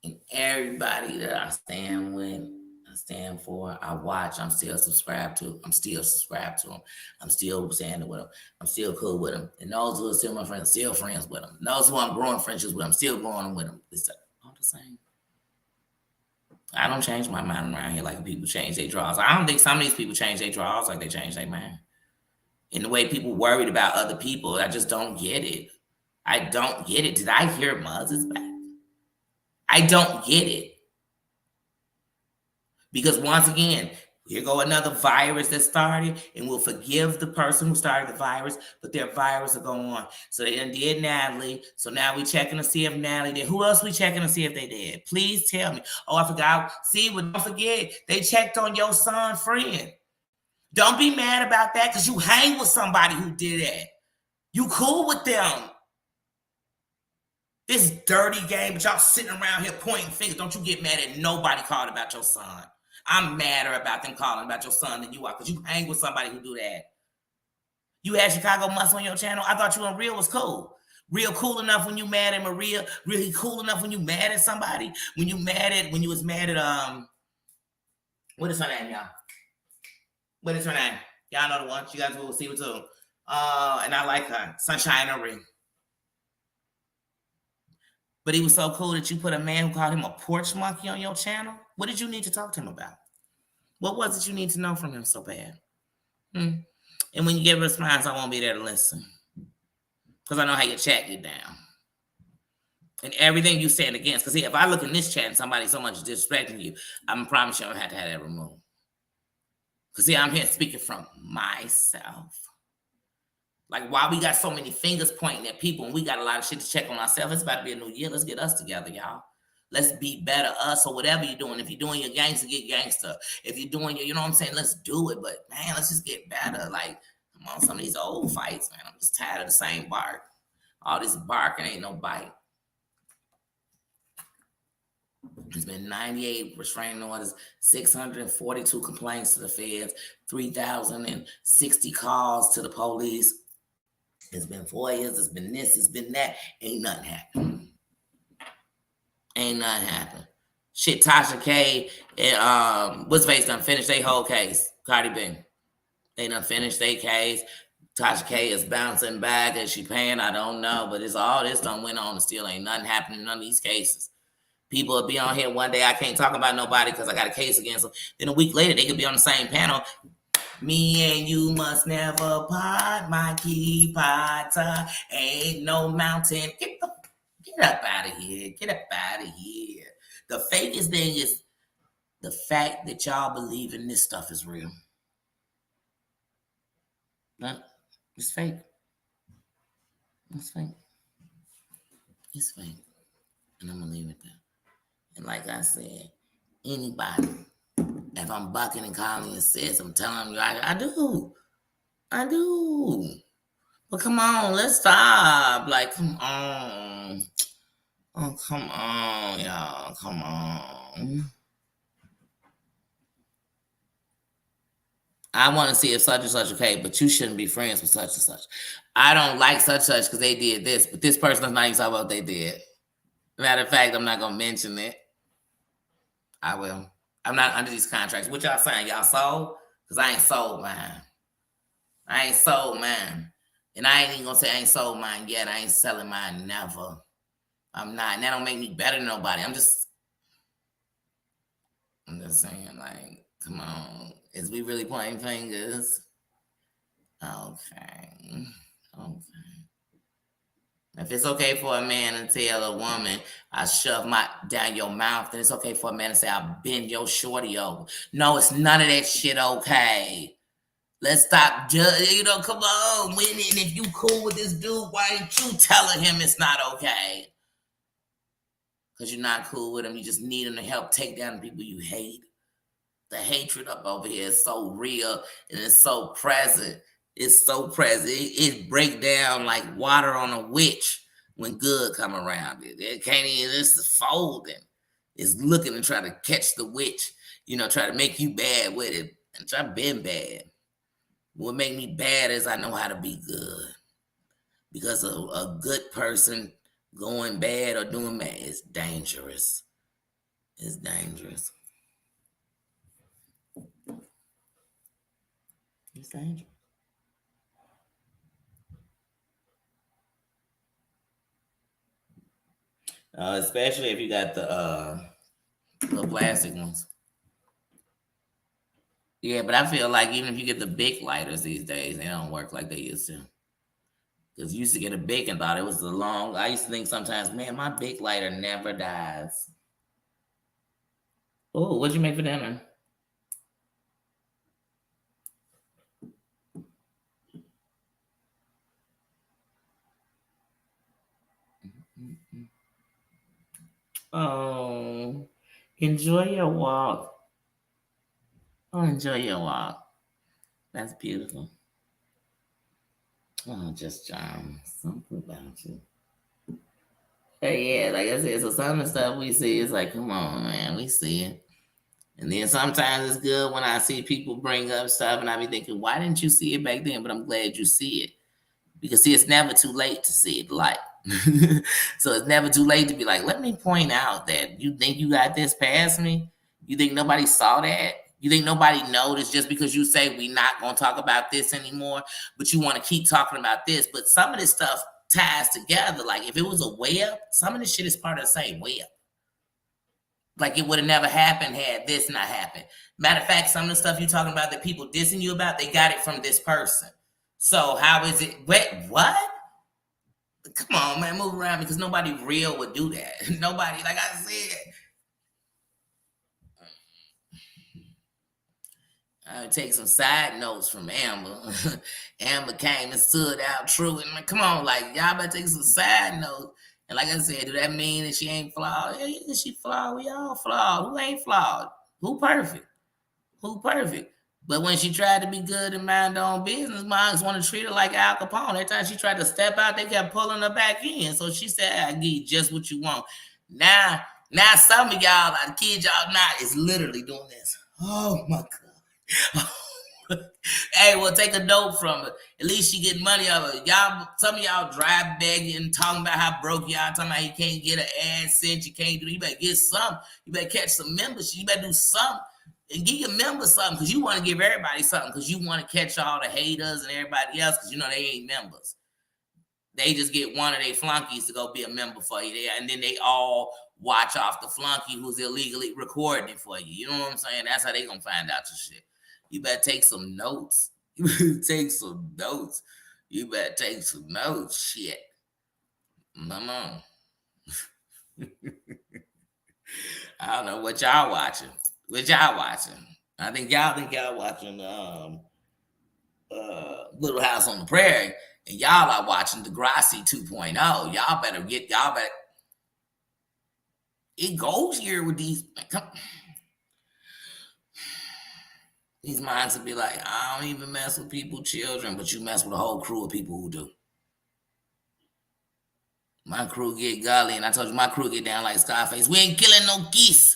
[SPEAKER 1] And everybody that I stand with, I stand for, I watch, I'm still subscribed to. I'm still subscribed to them. I'm still standing with them. I'm still cool with them. And those who are still my friends, still friends with them. And those who I'm growing friendships with, I'm still growing with them. It's all the same. I don't change my mind around here like people change their draws. I don't think some of these people change their draws like they change their mind. In the way people worried about other people, I just don't get it. I don't get it. Did I hear Muzz is back? I don't get it. Because once again, here go another virus that started, and we'll forgive the person who started the virus, but their virus will go on. So they done did Natalie. So now we checking to see if Natalie did. Who else we checking to see if they did? Please tell me. Oh, I forgot. See, but don't forget, they checked on your son's friend. Don't be mad about that because you hang with somebody who did that. You cool with them. This dirty game, but y'all sitting around here pointing fingers. Don't you get mad at nobody calling about your son. I'm madder about them calling about your son than you are, because you hang with somebody who do that. You had Chicago Must on your channel. I thought you and Real was cool. Real cool enough when you mad at Maria. Really cool enough when you mad at somebody. When you was mad at what is her name, y'all? What is her name? Y'all know the one. You guys will see it too. And I like her. Sunshine or Ring. But he was so cool that you put a man who called him a porch monkey on your channel. What did you need to talk to him about? What was it you need to know from him so bad? And when you get a response, I won't be there to listen. Because I know how your chat get down. And everything you stand against. Because see, if I look in this chat and somebody so much disrespecting you, I'm promise you I'm going to have to have that removed. Because see, I'm here speaking from myself. Like, why we got so many fingers pointing at people and we got a lot of shit to check on ourselves. It's about to be a new year. Let's get us together, y'all. Let's be better us or whatever you're doing. If you're doing your gangster, get gangster. If you're doing your, you know what I'm saying? Let's do it. But, man, let's just get better. Like, come on, some of these old fights, man. I'm just tired of the same bark. All this barking ain't no bite. There's been 98 restraining orders, 642 complaints to the feds, 3,060 calls to the police. It's been 4 years. It's been this. It's been that. Ain't nothing happened. Ain't nothing happened. Shit, Tasha K and what's face done finished their whole case. Cardi B. They done finished their case. Tasha K is bouncing back. Is she paying? I don't know. But it's all this done went on and still ain't nothing happening in none of these cases. People will be on here one day. I can't talk about nobody because I got a case against them. Then a week later, they could be on the same panel. Me and you must never part, my key Potter. Ain't no mountain. Get up out of here. Get up out of here. The fakest thing is the fact that y'all believe in this stuff is real. No, it's fake. It's fake. It's fake. And I'm going to leave it there. And like I said, anybody, if I'm bucking and calling and says, I'm telling you, I do. But come on, let's stop. Like, come on. Oh, come on, y'all. Come on. I want to see if such and such okay, but you shouldn't be friends with such and such. I don't like such and such because they did this, but this person is not even talking about what they did. Matter of fact, I'm not going to mention it. I will. I'm not under these contracts. What y'all saying? Y'all sold? Because I ain't sold mine. I ain't sold mine. And I ain't even going to say I ain't sold mine yet. I ain't selling mine never. I'm not. And that don't make me better than nobody. I'm just saying, like, come on. Is we really pointing fingers? Okay. If it's okay for a man to tell a woman, I shove my down your mouth, then it's okay for a man to say, I bend your shorty over. No, it's none of that shit okay. Let's stop judging. Come on. And if you cool with this dude, why ain't you telling him it's not okay? Because you're not cool with him. You just need him to help take down the people you hate. The hatred up over here is so real and it's so present. It's so present. It break down like water on a witch when good come around. It can't even, this is folding. It's looking and trying to catch the witch, try to make you bad with it. And I've been bad. What make me bad is I know how to be good. Because a good person going bad or doing bad is dangerous. It's dangerous. It's dangerous. Especially if you got the plastic ones. Yeah, but I feel like even if you get the big lighters these days, they don't work like they used to. Because you used to get a big and thought it was the long. I used to think sometimes, man, my big lighter never dies. Oh, what'd you make for dinner? Oh, enjoy your walk. Oh, enjoy your walk. That's beautiful. Oh, just something about you. Yeah, like I said, so some of the stuff we see is like, come on, man, we see it. And then sometimes it's good when I see people bring up stuff and I be thinking, why didn't you see it back then? But I'm glad you see it. Because see, it's never too late to see it light. So it's never too late to be like, let me point out that you think you got this past me. You think nobody saw that? You think nobody noticed just because you say we not gonna talk about this anymore, but you want to keep talking about this. But some of this stuff ties together. Like if it was a way up, some of this shit is part of the same way up. Like it would have never happened had this not happened. Matter of fact, some of the stuff you're talking about that people dissing you about, they got it from this person. So how is it? Wait, what? Come on, man, move around because nobody real would do that. Nobody, like I said, I would take some side notes from Amber. Amber came and stood out true. And like, come on, like y'all better take some side notes. And like I said, do that mean that she ain't flawed? Yeah, she flawed. We all flawed. Who ain't flawed? Who perfect? Who perfect? But when she tried to be good and mind her own business, moms want to treat her like Al Capone. Every time she tried to step out, they kept pulling her back in. So she said, I give you just what you want. Now some of y'all, like the kids y'all not, is literally doing this. Oh my God. Hey, well, take a note from it. At least she get money out of it. Y'all, some of y'all drive begging, talking about how broke y'all, talking about you can't get an AdSense, you can't do. You better get some. You better catch some membership. You better do something and give your members something because you want to give everybody something because you want to catch all the haters and everybody else because you know they ain't members. They just get one of their flunkies to go be a member for you there, and then they all watch off the flunky who's illegally recording it for you. You know what I'm saying? That's how they gonna find out your shit. You better take some notes. You better take some notes. You better take some notes. Shit. Come on. I don't know what y'all watching. What y'all watching? I think y'all watching Little House on the Prairie, and y'all are watching Degrassi 2.0. Y'all better. It goes here with these. These minds would be like, I don't even mess with people, children, but you mess with a whole crew of people who do. My crew get gully, and I told you my crew get down like Scarface. We ain't killing no geese.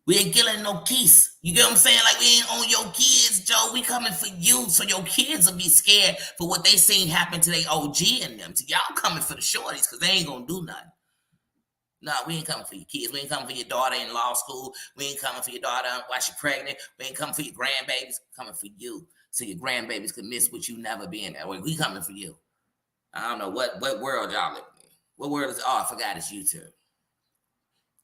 [SPEAKER 1] We ain't killing no geese. You get what I'm saying? Like, we ain't on your kids, Joe. We coming for you, so your kids will be scared for what they seen happen to their OG and them. So y'all coming for the shorties, because they ain't going to do nothing. No, we ain't coming for your kids. We ain't coming for your daughter in law school. We ain't coming for your daughter while she's pregnant. We ain't coming for your grandbabies. We're coming for you, so your grandbabies could miss what you never been that way. We coming for you. I don't know what world y'all living in. What world is? Oh, I forgot it's YouTube.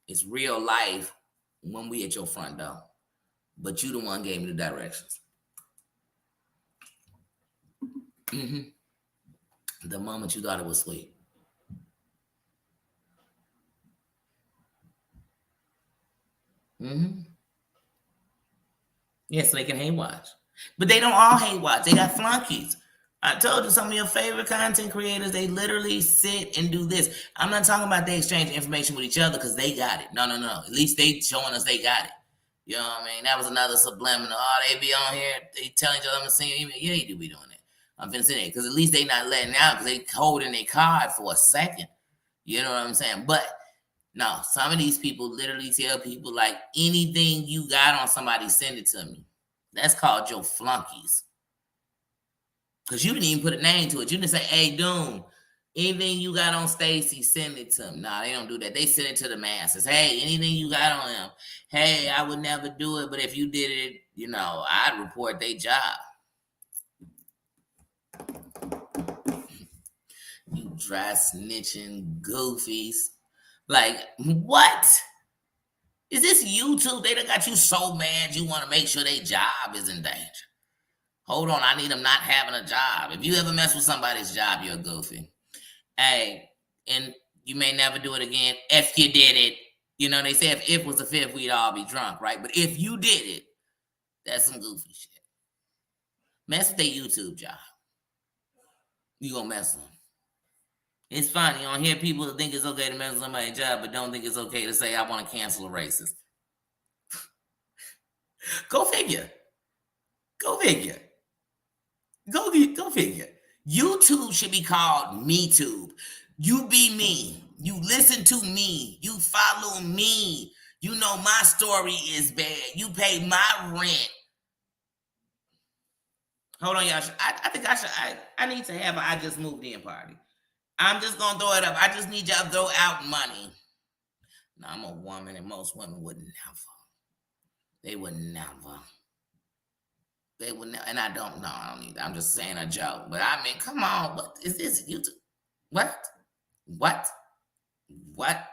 [SPEAKER 1] It's real life when we at your front door, but you the one gave me the directions. The moment you thought it was sweet. Yes, so they can hate watch. But they don't all hate watch. They got flunkies. I told you some of your favorite content creators, they literally sit and do this. I'm not talking about they exchange information with each other because they got it. No. At least they showing us they got it. You know what I mean? That was another subliminal. Oh, they be on here, they telling each other I'm seeing email. Yeah, you do be doing that. I'm finna say that because at least they not letting out because they holding their card for a second. You know what I'm saying? But no, some of these people literally tell people like anything you got on somebody, send it to me. That's called your flunkies. Because you didn't even put a name to it. You didn't say, hey, Doom, anything you got on Stacy, send it to them. Nah, they don't do that. They send it to the masses. Hey, anything you got on them. Hey, I would never do it, but if you did it, you know, I'd report their job. You dry snitching goofies. Like, what? Is this YouTube? They done got you so mad you want to make sure their job is in danger. Hold on, I need them not having a job. If you ever mess with somebody's job, you're goofy. Hey, and you may never do it again. If you did it, you know, they say if was a fifth, we'd all be drunk, right? But if you did it, that's some goofy shit. Mess with their YouTube job. You gonna mess with them. It's funny. You don't hear people that think it's okay to mess with somebody's job, but don't think it's okay to say, I want to cancel a racist. Go figure. Go figure. Go figure. YouTube should be called MeTube. You be me. You listen to me. You follow me. You know my story is bad. You pay my rent. Hold on, y'all. I think I should. I need to have a I just moved in party. I'm just gonna throw it up. I just need y'all to throw out money. Now I'm a woman, and most women would never. They would never. They would never. And I don't know. I don't either. I'm just saying a joke. But I mean, come on. What is this? YouTube? What? What? What?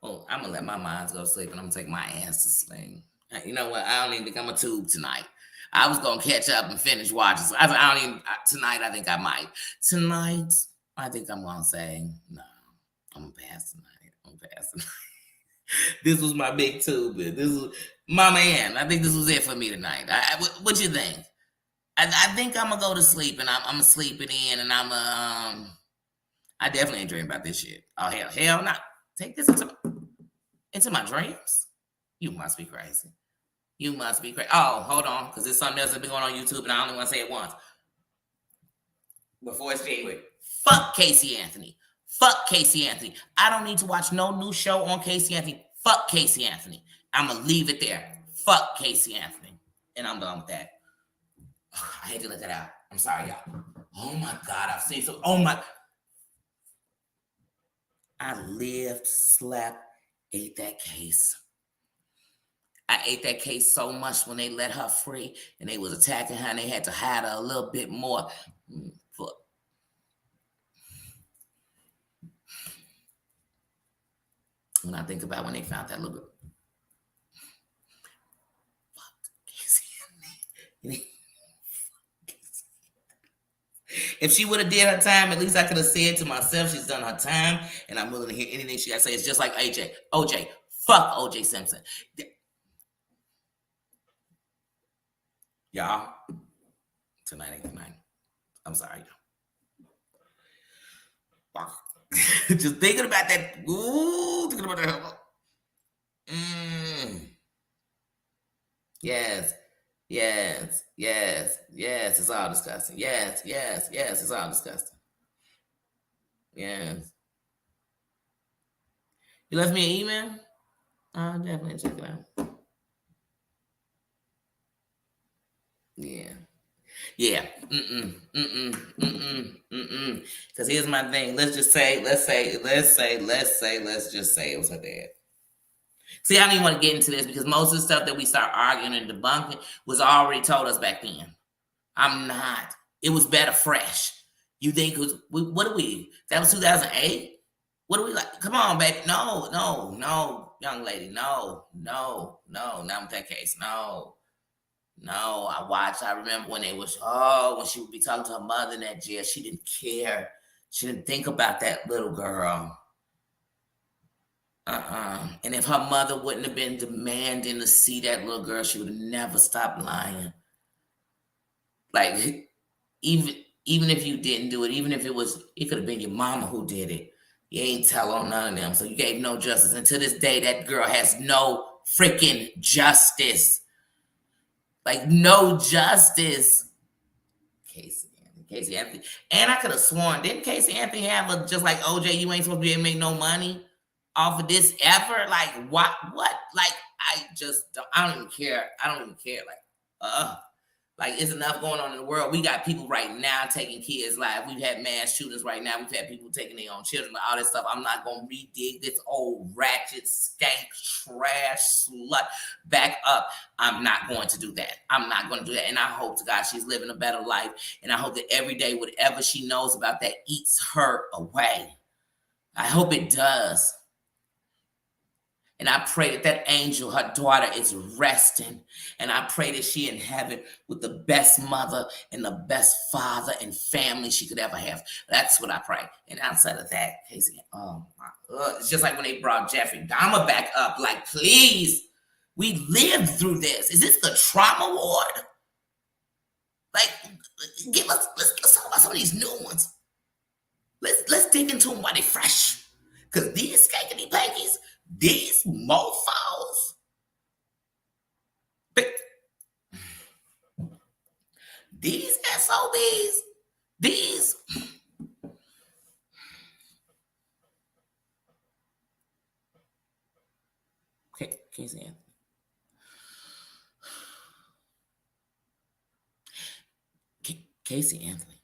[SPEAKER 1] Oh, I'm gonna let my mind go to sleep, and I'm gonna take my ass to sleep. You know what? I don't even think I'm a tube tonight. I was gonna catch up and finish watching. So I don't even tonight. I think I might. Tonight, I think I'm gonna say no. I'm gonna pass tonight. I'm gonna pass tonight. This was my big tube. This was my man. I think this was it for me tonight. What you think? I think I'm gonna go to sleep, and I'm gonna sleep it in, and I definitely ain't dreaming about this shit. Oh hell no! Take this into my dreams. You must be crazy. You must be crazy. Oh, hold on, because there's something else that's been going on YouTube, and I only want to say it once before it's January. Fuck Casey Anthony. Fuck Casey Anthony. I don't need to watch no new show on Casey Anthony. Fuck Casey Anthony. I'm gonna leave it there. Fuck Casey Anthony, and I'm done with that. I hate to let that out. I'm sorry, y'all. Oh my God, I've seen so. Oh my. I lived, slept, ate that case. I ate that case so much when they let her free and they was attacking her and they had to hide her a little bit more. When I think about when they found that little bit. Fuck. If she would have did her time, at least I could have said to myself, she's done her time, and I'm willing to hear anything she got to say. It's just like OJ. Fuck OJ Simpson. Y'all, tonight ain't tonight. I'm sorry, y'all. Just thinking about that. Ooh, thinking about that. Yes. It's all disgusting. Yes, it's all disgusting. Yes. You left me an email? I'll definitely check it out. Yeah. Because here's my thing. Let's just say it was her dad. See, I don't even want to get into this because most of the stuff that we start arguing and debunking was already told us back then. I'm not. It was better fresh. You think it was, what are we? That was 2008? What are we like? Come on, baby. No, young lady. No, not with that case. No, I remember when they was, when she would be talking to her mother in that jail, she didn't care. She didn't think about that little girl. And if her mother wouldn't have been demanding to see that little girl, she would have never stopped lying. Like, even if you didn't do it, even if it could have been your mama who did it. You ain't tell on none of them. So you gave no justice. And to this day, that girl has no freaking justice. Like, no justice. Casey Anthony. And I could have sworn, didn't Casey Anthony have just like OJ, you ain't supposed to be able to make no money off of this ever? Like, what? Like, I don't even care. Like, it's enough going on in the world. We got people right now taking kids' lives. We've had mass shootings right now. We've had people taking their own children, all this stuff. I'm not going to redig this old ratchet, skank, trash, slut back up. I'm not going to do that. I'm not going to do that. And I hope to God she's living a better life. And I hope that every day, whatever she knows about that eats her away. I hope it does. And I pray that angel, her daughter, is resting. And I pray that she in heaven with the best mother and the best father and family she could ever have. That's what I pray. And outside of that, Casey, oh my God. It's just like when they brought Jeffrey Dahmer back up. Like, please, we lived through this. Is this the trauma ward? Like, let's talk about some of these new ones. Let's dig into them while they're fresh. Because these skankety pankies, these mofos, these SOBs, these Casey Anthony. Casey Anthony.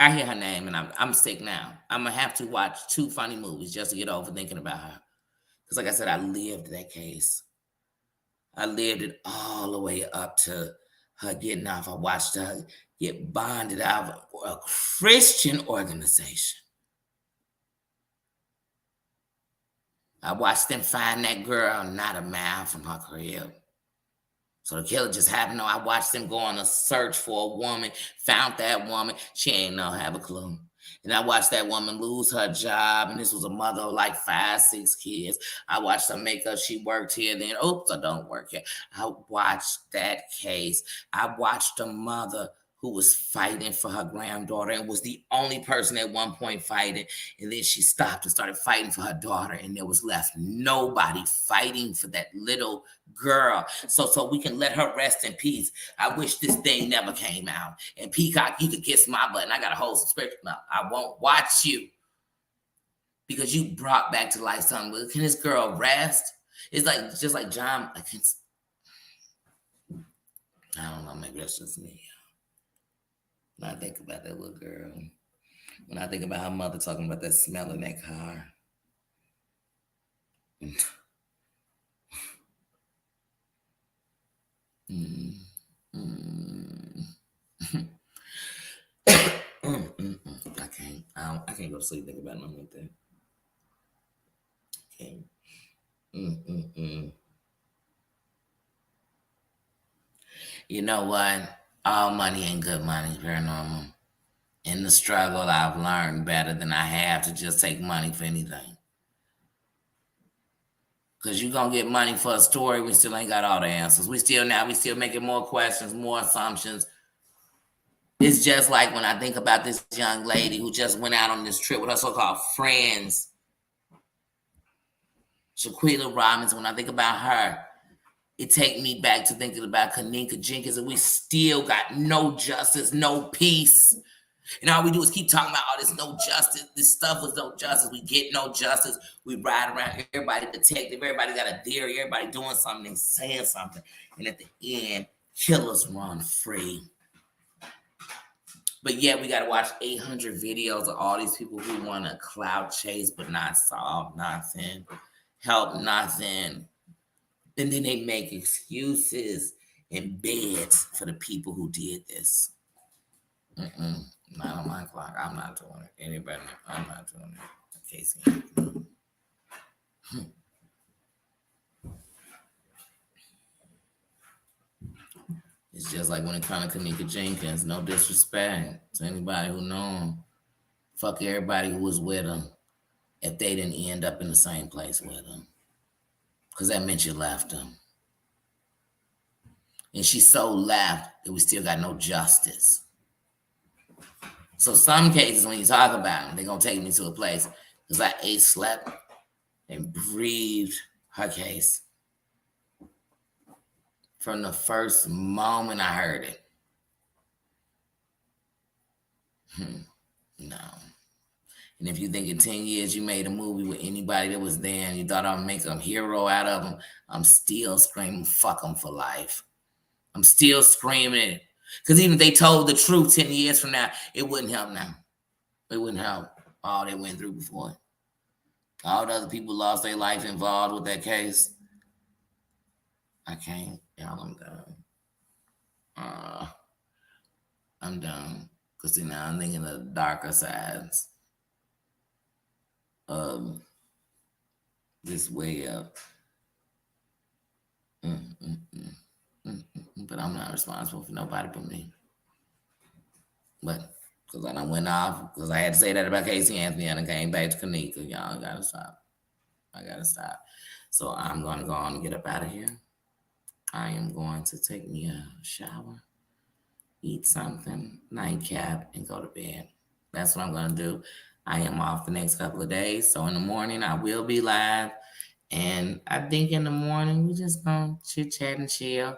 [SPEAKER 1] I hear her name and I'm sick now. I'm gonna have to watch 2 funny movies just to get over thinking about her. Because like I said, I lived that case. I lived it all the way up to her getting off. I watched her get bonded out of a Christian organization. I watched them find that girl not a mile from her crib. So the killer just happened to know. I watched them go on a search for a woman, found that woman. She ain't no have a clue. And I watched that woman lose her job, and this was a mother of like 5, 6 kids. I watched her make up. She worked here, then oops, I don't work here. I watched that case. I watched a mother who was fighting for her granddaughter and was the only person at one point fighting. And then she stopped and started fighting for her daughter, and there was left nobody fighting for that little girl. So we can let her rest in peace. I wish this thing never came out. And Peacock, you could kiss my butt, and I got a whole subscription. No, I won't watch you because you brought back to life something. Can this girl rest? It's like just like John. I don't know. Maybe that's just me. When I think about that little girl, when I think about her mother talking about that smell in that car. I can't go to sleep thinking about nothing like that. Okay. You know what? All money ain't good money, paranormal. In the struggle, I've learned better than I have to just take money for anything. Because you're going to get money for a story, we still ain't got all the answers. We still making more questions, more assumptions. It's just like when I think about this young lady who just went out on this trip with her so-called friends, Shaquilla Robinson. When I think about her, it take me back to thinking about Kaninka Jenkins, and we still got no justice, no peace. And all we do is keep talking about all this no justice. This stuff was no justice. We get no justice. We ride around, everybody detective, everybody got a theory, everybody doing something, saying something. And at the end, killers run free. But yet we got to watch 800 videos of all these people who want to cloud chase but not solve nothing, help nothing. And then they make excuses and beds for the people who did this. Not on my clock. I'm not doing it. Anybody? I'm not doing it. Casey. It's just like when it comes to Kaninka Jenkins. No disrespect to anybody who know him. Fuck everybody who was with him if they didn't end up in the same place with him. Because that meant you left him. And she so left that we still got no justice. So some cases when you talk about them, they're going to take me to a place because I ate, slept, and breathed her case. From the first moment I heard it. No. And if you think in 10 years you made a movie with anybody that was there and you thought I'd make a hero out of them, I'm still screaming, fuck them for life. I'm still screaming it. Because even if they told the truth 10 years from now, it wouldn't help now. It wouldn't help all they went through before. All the other people lost their life involved with that case. I can't. Y'all, I'm done. I'm done. Because now I'm thinking of the darker sides of this way up. But I'm not responsible for nobody but me. But because I went off, because I had to say that about Casey Anthony and I came back to Kanika. Y'all gotta stop. I gotta stop. So I'm gonna go on and get up out of here. I am going to take me a shower, eat something, nightcap, and go to bed. That's what I'm gonna do. I am off the next couple of days. So in the morning I will be live. And I think in the morning we just gonna chit chat and chill.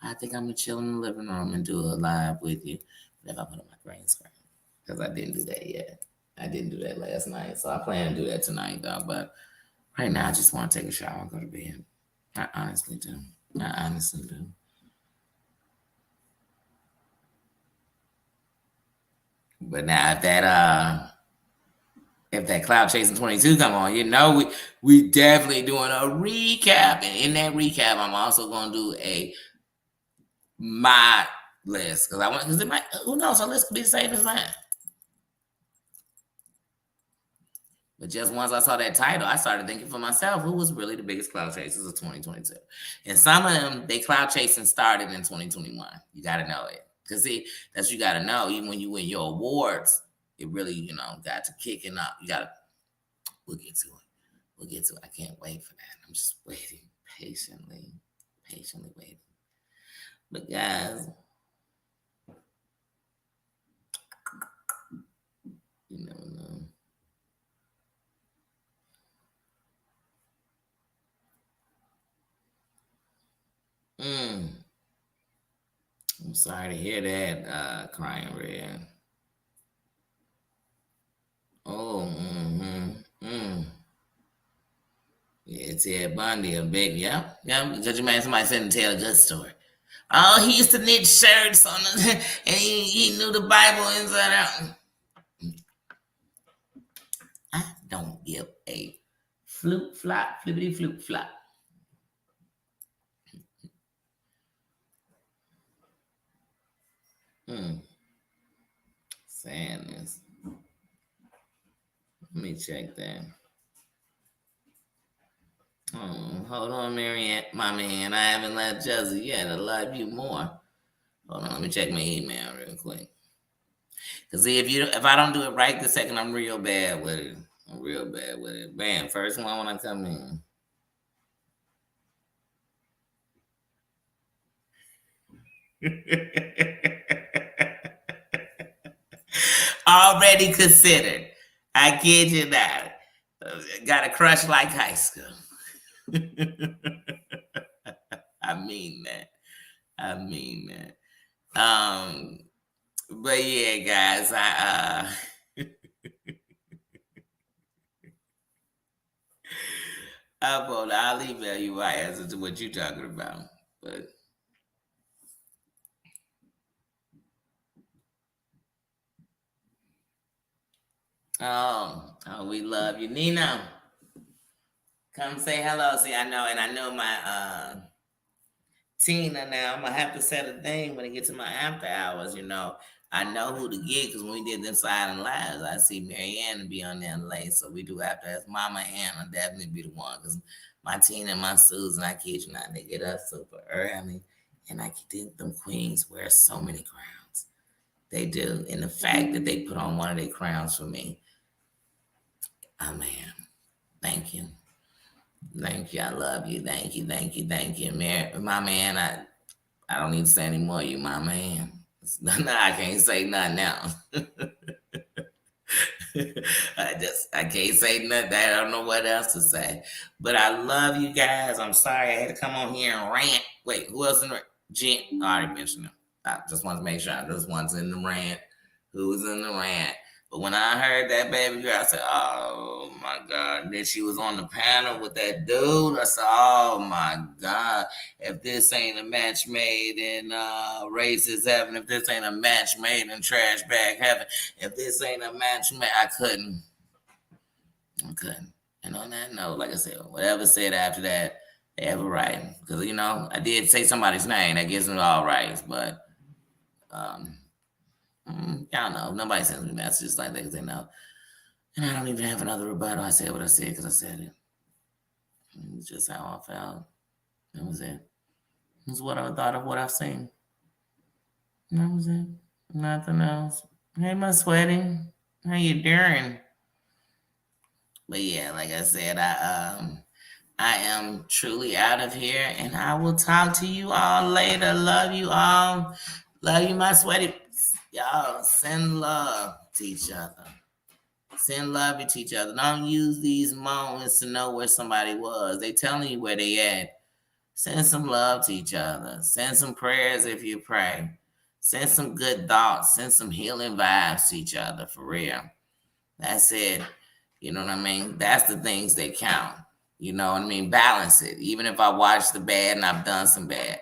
[SPEAKER 1] I think I'm gonna chill in the living room and do a live with you. If I put on my green screen, because I didn't do that yet. I didn't do that last night, so I plan to do that tonight, though. But Right now, I just want to take a shower and go to bed. I honestly do. I honestly do. But now if that Cloud Chasing 22 come on, we definitely doing a recap. And in that recap, I'm also gonna do my list. Because it might, who knows, our list could be the same as mine. But just once I saw that title, I started thinking for myself, who was really the biggest cloud chasers of 2022? And some of them, they cloud chasing started in 2021. You got to know it. Because see, that's what you got to know. Even when you win your awards, it really, got to kicking up. We'll get to it. We'll get to it. I can't wait for that. I'm just waiting patiently waiting. But guys, you never know. I'm sorry to hear that, crying red. Oh, yeah, Ted Bundy, a big, yeah. Because you man, somebody said to tell a good story. Oh, he used to knit shirts on the, and he knew the Bible inside out. I don't give a flute flop, flippity flute flop. Sadness. Let me check that. Oh, hold on, Marianne, my man. I haven't left Jersey yet. I love you more. Hold on, let me check my email real quick. Cause see, if I don't do it right this second, I'm real bad with it. I'm real bad with it. Bam, first one when I come in. Already considered. I kid you not. Got a crush like high school. I mean that. But yeah, guys, I'll email you my answer to what you're talking about. But we love you, Nina. Come say hello. See, I know my Tina now. I'm gonna have to set a thing when it gets to my after hours. I know who to get because when we did them silent lives, I see Marianne be on there late. So we do have to ask Mama Anna definitely be the one because my Tina and my Susan, I kid you not, they get up super early. And I think them queens wear so many crowns. They do. And the fact that they put on one of their crowns for me, oh man, thank you. Thank you. I love you. Thank you. My man, I don't need to say anymore. You my man. No, I can't say nothing now. I can't say nothing. I don't know what else to say. But I love you guys. I'm sorry I had to come on here and rant. Wait, who else in the Jen? I already mentioned him. I just want to make sure. This one's in the rant. Who's in the rant? But when I heard that baby girl, I said, oh my God. And then she was on the panel with that dude. I said, oh my God. If this ain't a match made in racist heaven, if this ain't a match made in trash bag heaven, if this ain't a match made, I couldn't. And on that note, like I said, whatever said after that, they have a right. Because, I did say somebody's name. That gives them all rights. But, y'all know. Nobody sends me messages like that because they know. And I don't even have another rebuttal. I said what I said because I said it. It's just how I felt. That was it. It's what I thought of what I've seen. That was it. Nothing else. Hey, my sweaty. How you doing? But yeah, like I said, I am truly out of here, and I will talk to you all later. Love you all. Love you, my sweaty. Y'all send love to each other. Send love to each other. Don't use these moments to know where somebody was. They telling you where they at. Send some love to each other. Send some prayers if you pray. Send some good thoughts. Send some healing vibes to each other, for real. That's it. You know what I mean? That's the things that count. You know what I mean? Balance it. Even if I watch the bad and I've done some bad,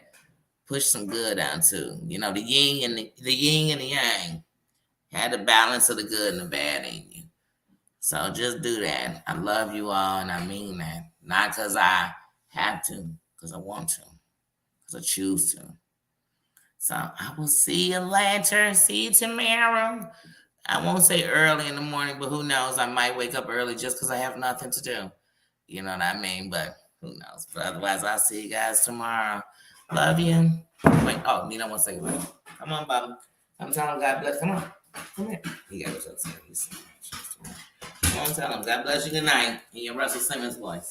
[SPEAKER 1] push some good down too. You know, the yin and the yin and the yang. Had the balance of the good and the bad in you. So just do that. I love you all, and I mean that. Not because I have to, because I want to, because I choose to. So I will see you later. See you tomorrow. I won't say early in the morning, but who knows? I might wake up early just because I have nothing to do. You know what I mean? But who knows? But otherwise, I'll see you guys tomorrow. Love you. Wait, oh, Nina wants to say goodbye. Come on, Bobby. I'm telling him God bless. Come on. Come here. He got to say he's Come on, tell him God bless you. Good night. In your Russell Simmons voice.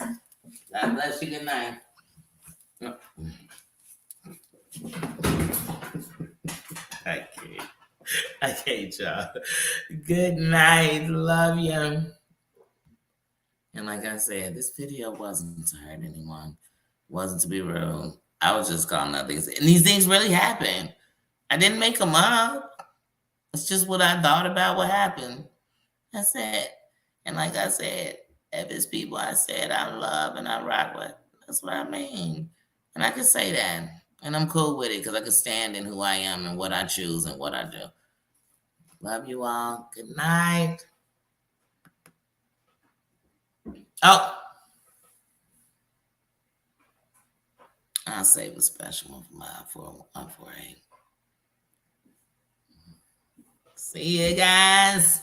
[SPEAKER 1] God bless you. Good night. I can't, y'all. Good night. Love you. And like I said, this video wasn't to hurt anyone. Wasn't to be rude. I was just calling out things. And these things really happened. I didn't make them up. It's just what I thought about what happened. That's it. And like I said, if it's people I said I love and I rock with, that's what I mean. And I can say that. And I'm cool with it because I can stand in who I am and what I choose and what I do. Love you all. Good night. Oh, I'll save a special one for my 148. See you guys.